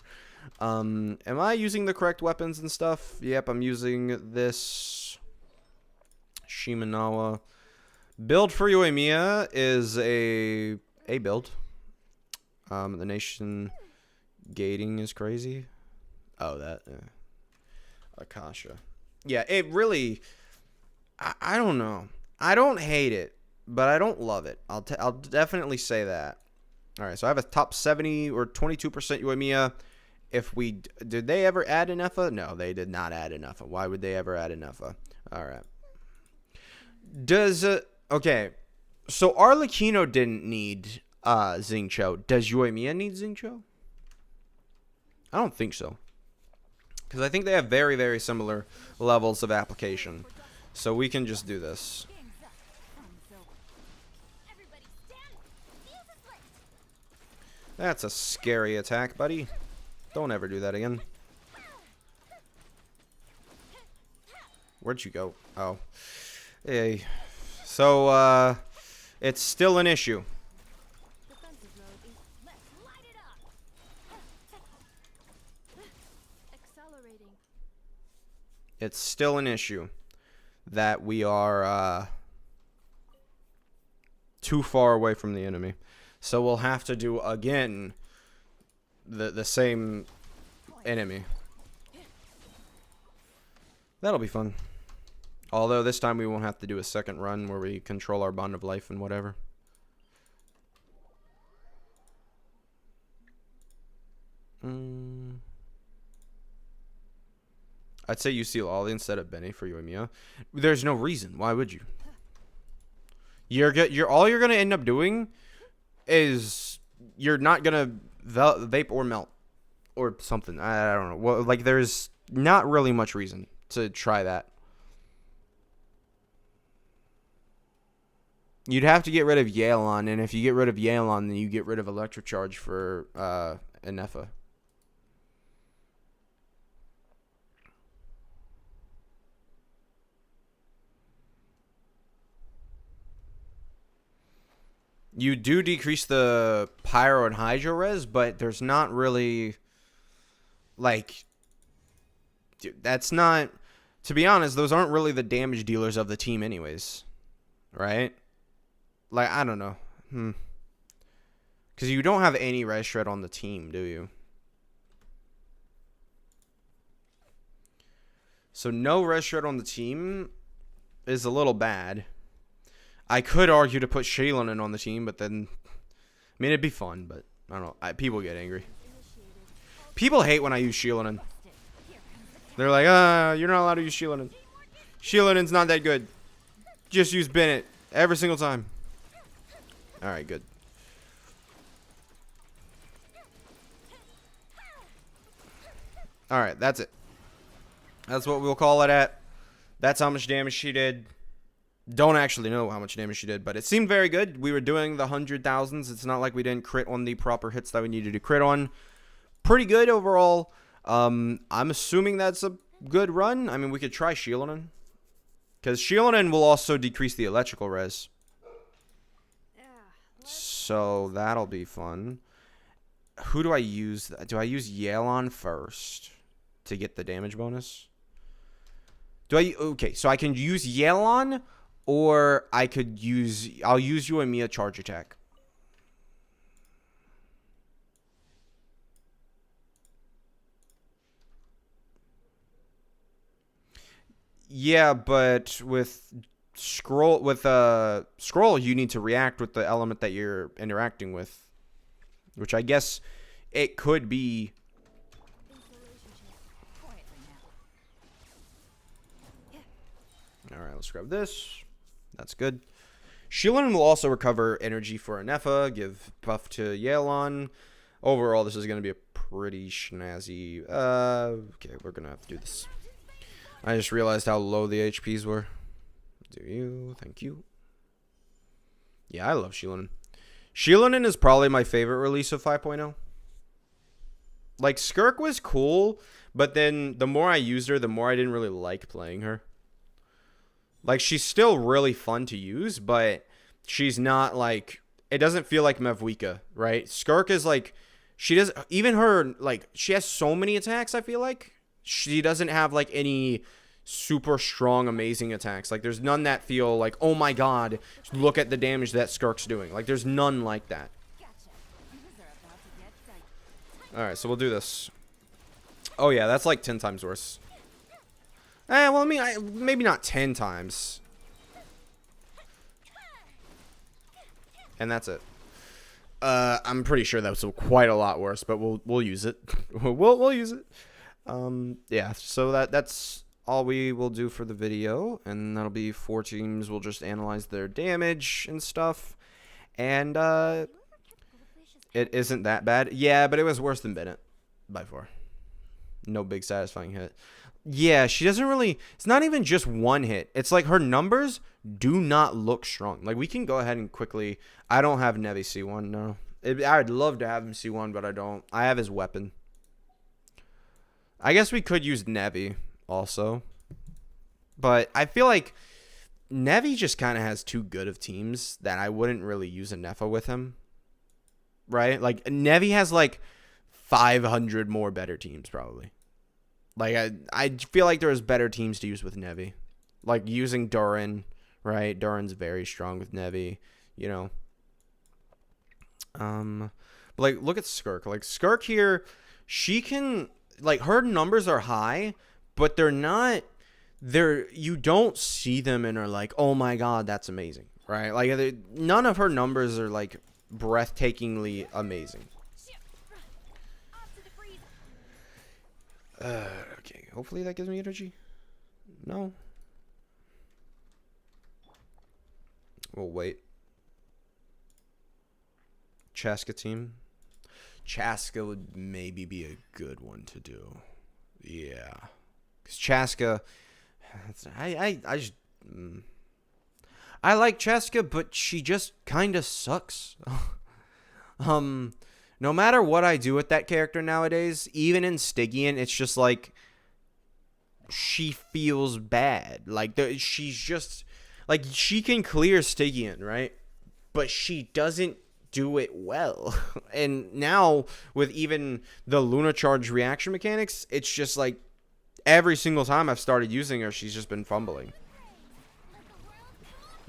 Am I using the correct weapons and stuff? Yep, I'm using this Shimenawa. Build for Yoimiya is a build. The nation gating is crazy. Oh, that. Akasha. Yeah, it really, I don't know. I don't hate it, but I don't love it. I'll definitely say that. All right, so I have a top 70 or 22% Yoimiya. If we did they ever add an Efa? No, they did not add an Efa. Why would they ever add an Efa? All right. Okay. So Arlecchino didn't need Xingqiu. Does Yoimiya need Xingqiu? I don't think so. Because I think they have very, very similar levels of application. So we can just do this. That's a scary attack, buddy. Don't ever do that again. Where'd you go? Oh. Hey. So, it's still an issue. Defensive mode is let's light it up. Accelerating. It's still an issue that we are too far away from the enemy. So we'll have to do again the same enemy. That'll be fun. Although this time we won't have to do a second run where we control our bond of life and whatever. I'd say you seal Ollie instead of Benny for Yoimiya. There's no reason. Why would you? All you're gonna end up doing is you're not gonna vape or melt or something. I don't know. Well, like there's not really much reason to try that. You'd have to get rid of Yelan, and if you get rid of Yelan, then you get rid of Electrocharge for Enefa. You do decrease the Pyro and Hydro res, but there's not really, like, that's not, to be honest, those aren't really the damage dealers of the team anyways, right? Like, I don't know. Because you don't have any res shred on the team, do you? So no res shred on the team is a little bad. I could argue to put Shaylonin on the team, but then, I mean, it'd be fun, but I don't know. People get angry. People hate when I use Shaylonin. They're like, you're not allowed to use Shaylonin. Shaylonin's not that good. Just use Bennett every single time. Alright, good. Alright, that's it. That's what we'll call it at. That's how much damage she did. Don't actually know how much damage she did, but it seemed very good. We were doing the 100,000s. It's not like we didn't crit on the proper hits that we needed to crit on. Pretty good overall. I'm assuming that's a good run. I mean, we could try Shaylonin. Because Shaylonin will also decrease the electrical res. So that'll be fun. who do I use? Do I use Yelan first to get the damage bonus? Okay, so I can use Yelan, or I'll use Yoimiya charge attack. Yeah, but with scroll you need to react with the element that you're interacting with, which I guess it could be. All right, let's grab this. That's good. Shieldon will also recover energy for Anefa, give buff to Yelan. Overall, this is going to be a pretty snazzy. Okay, we're going to have to do this. I just realized how low the HPs were. Do you? Thank you. Yeah, I love Shieldon. Shieldon is probably my favorite release of 5.0. Like, Skirk was cool, but then the more I used her, the more I didn't really like playing her. Like, she's still really fun to use, but she's not like, it doesn't feel like Mavwika, right? Skirk is like, she does, even her, like, she has so many attacks, I feel like. She doesn't have like any super strong, amazing attacks. Like, there's none that feel like, oh my god, look at the damage that Skirk's doing. Like, there's none like that. Alright, so we'll do this. Oh yeah, that's like 10 times worse. Well, I mean, maybe not 10 times. And that's it. I'm pretty sure that was quite a lot worse, but we'll use it. we'll use it. Yeah, so that's all we will do for the video, and that'll be 4 teams. We'll just analyze their damage and stuff, and it isn't that bad. Yeah, but it was worse than Bennett by far. No big satisfying hit. Yeah, she doesn't really, it's not even just one hit. It's like her numbers do not look strong. Like, we can go ahead and quickly, I don't have Nevi C1, no. I'd love to have him C1, but I don't. I have his weapon. I guess we could use Nevi also. But I feel like Nevi just kind of has too good of teams that I wouldn't really use a Nefa with him. Right? Like, Nevi has like 500 more better teams probably. Like, I feel like there's better teams to use with Nevi. Like, using Duran, right? Duran's very strong with Nevi, you know. But, like, look at Skirk. Like, Skirk here, she can, like, her numbers are high, but they're not, you don't see them and are like, oh my god, that's amazing, right? Like, none of her numbers are, like, breathtakingly amazing. Okay, hopefully that gives me energy. No. We'll wait. Chaska team. Chaska would maybe be a good one to do. Yeah. Because Chaska, I like Chaska, but she just kind of sucks. No matter what I do with that character nowadays, even in Stygian, it's just like, she feels bad. Like, she's just, like, she can clear Stygian, right? But she doesn't do it well. And now, with even the Luna Charge reaction mechanics, it's just like, every single time I've started using her, she's just been fumbling.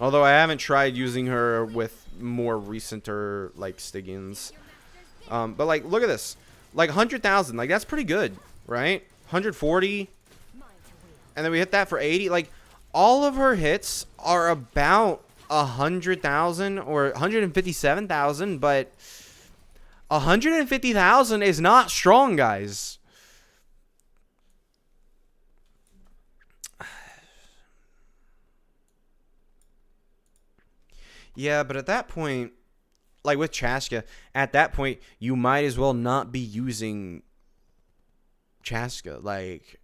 Although I haven't tried using her with more recenter, like, Stygians. But, like, look at this. Like, 100,000. Like, that's pretty good, right? 140. And then we hit that for 80. Like, all of her hits are about 100,000 or 157,000. But 150,000 is not strong, guys. Yeah, but at that point, like with Chaska, at that point, you might as well not be using Chaska. Like,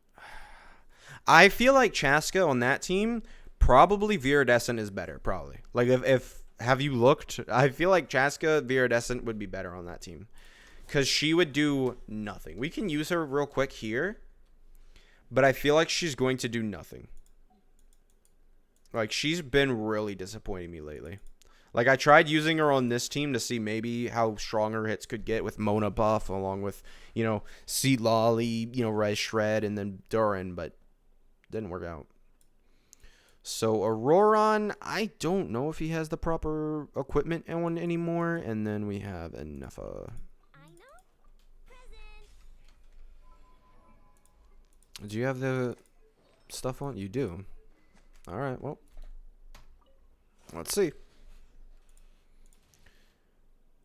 I feel like Chaska on that team, probably Viridescent is better, probably. Like, if have you looked? I feel like Chaska, Viridescent would be better on that team. Because she would do nothing. We can use her real quick here, but I feel like she's going to do nothing. Like, she's been really disappointing me lately. Like, I tried using her on this team to see maybe how strong her hits could get with Mona buff, along with, you know, Seed Lolly, you know, Res Shred, and then Durin, but didn't work out. So, Auroron, I don't know if he has the proper equipment on anymore. And then we have Nefa. I know. Present. Do you have the stuff on? You do. All right, well. Let's see.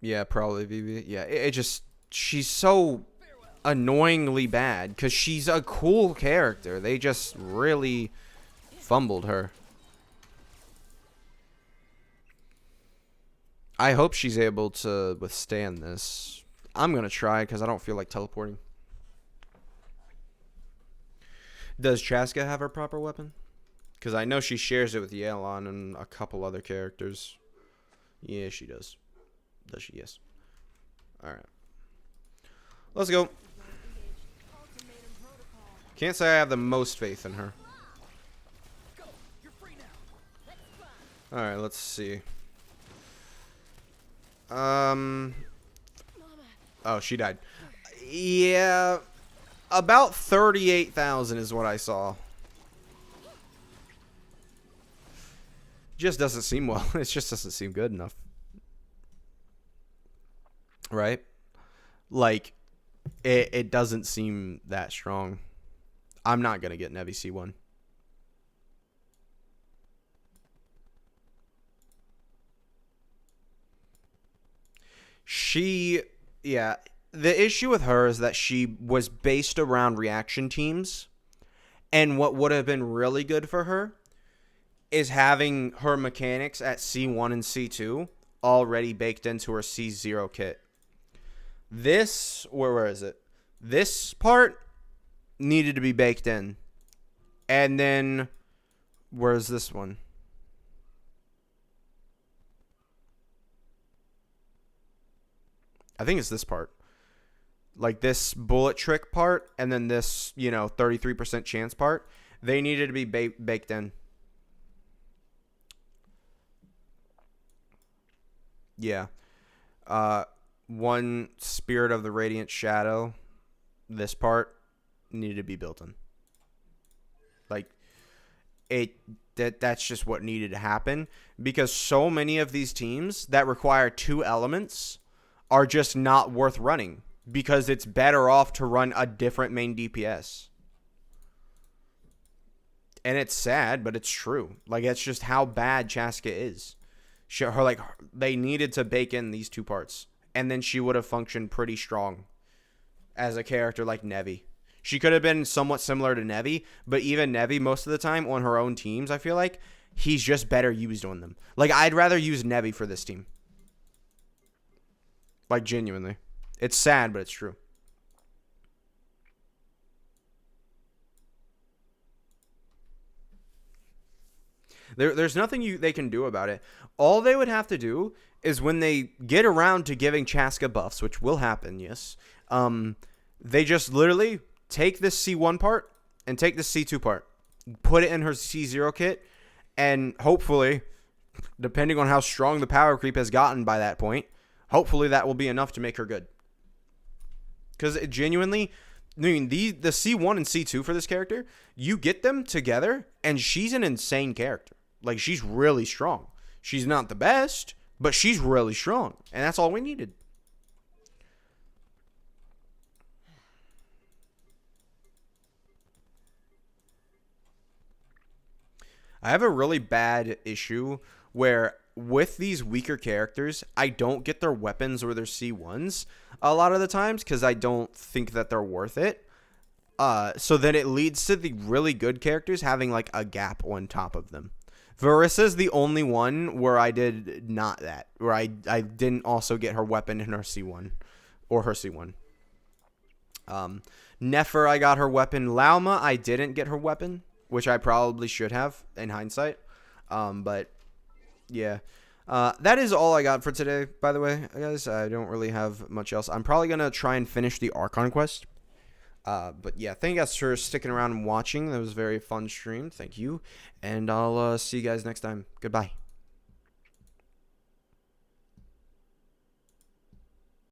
Yeah, probably Vivi. Yeah, it just, she's so annoyingly bad because she's a cool character. They just really fumbled her. I hope she's able to withstand this. I'm going to try because I don't feel like teleporting. Does Chaska have her proper weapon? Because I know she shares it with Yelan and a couple other characters. Yeah, she does. Does she? Yes. Alright. Let's go. Can't say I have the most faith in her. Go. You're free now. Alright, let's see. Oh, she died. Yeah. About 38,000 is what I saw. Just doesn't seem well. It just doesn't seem good enough. Right? Like, it doesn't seem that strong. I'm not going to get Nevi C1. Yeah, the issue with her is that she was based around reaction teams. And what would have been really good for her is having her mechanics at C1 and C2 already baked into her C0 kit. This, where is it? This part needed to be baked in. And then, where's this one? I think it's this part. Like this bullet trick part and then this, 33% chance part. They needed to be baked in. Yeah. One Spirit of the Radiant Shadow. This part needed to be built in. Like, that's just what needed to happen. Because so many of these teams that require 2 elements are just not worth running. Because it's better off to run a different main DPS. And it's sad, but it's true. Like, it's just how bad Chaska is. They needed to bake in these 2 parts. And then she would have functioned pretty strong as a character like Nevi. She could have been somewhat similar to Nevi, but even Nevi, most of the time, on her own teams, I feel like, he's just better used on them. Like, I'd rather use Nevi for this team. Like, genuinely. It's sad, but it's true. There's nothing they can do about it. All they would have to do is when they get around to giving Chaska buffs, which will happen, yes, they just literally take this C1 part and take this C2 part, put it in her C0 kit, and hopefully, depending on how strong the power creep has gotten by that point, hopefully that will be enough to make her good. Because genuinely, I mean, the C1 and C2 for this character, you get them together, and she's an insane character. Like, she's really strong. She's not the best, but she's really strong. And that's all we needed. I have a really bad issue where with these weaker characters, I don't get their weapons or their C1s a lot of the times because I don't think that they're worth it. So then it leads to the really good characters having like a gap on top of them. Varissa's the only one where I did not that, where I didn't also get her weapon in her C1 or her C1. Nefer, I got her weapon. Lauma, I didn't get her weapon, which I probably should have in hindsight. But yeah, that is all I got for today, by the way, guys. I don't really have much else. I'm probably going to try and finish the Archon quest. But yeah, thank you guys for sticking around and watching. That was a very fun stream. Thank you. And I'll see you guys next time. Goodbye.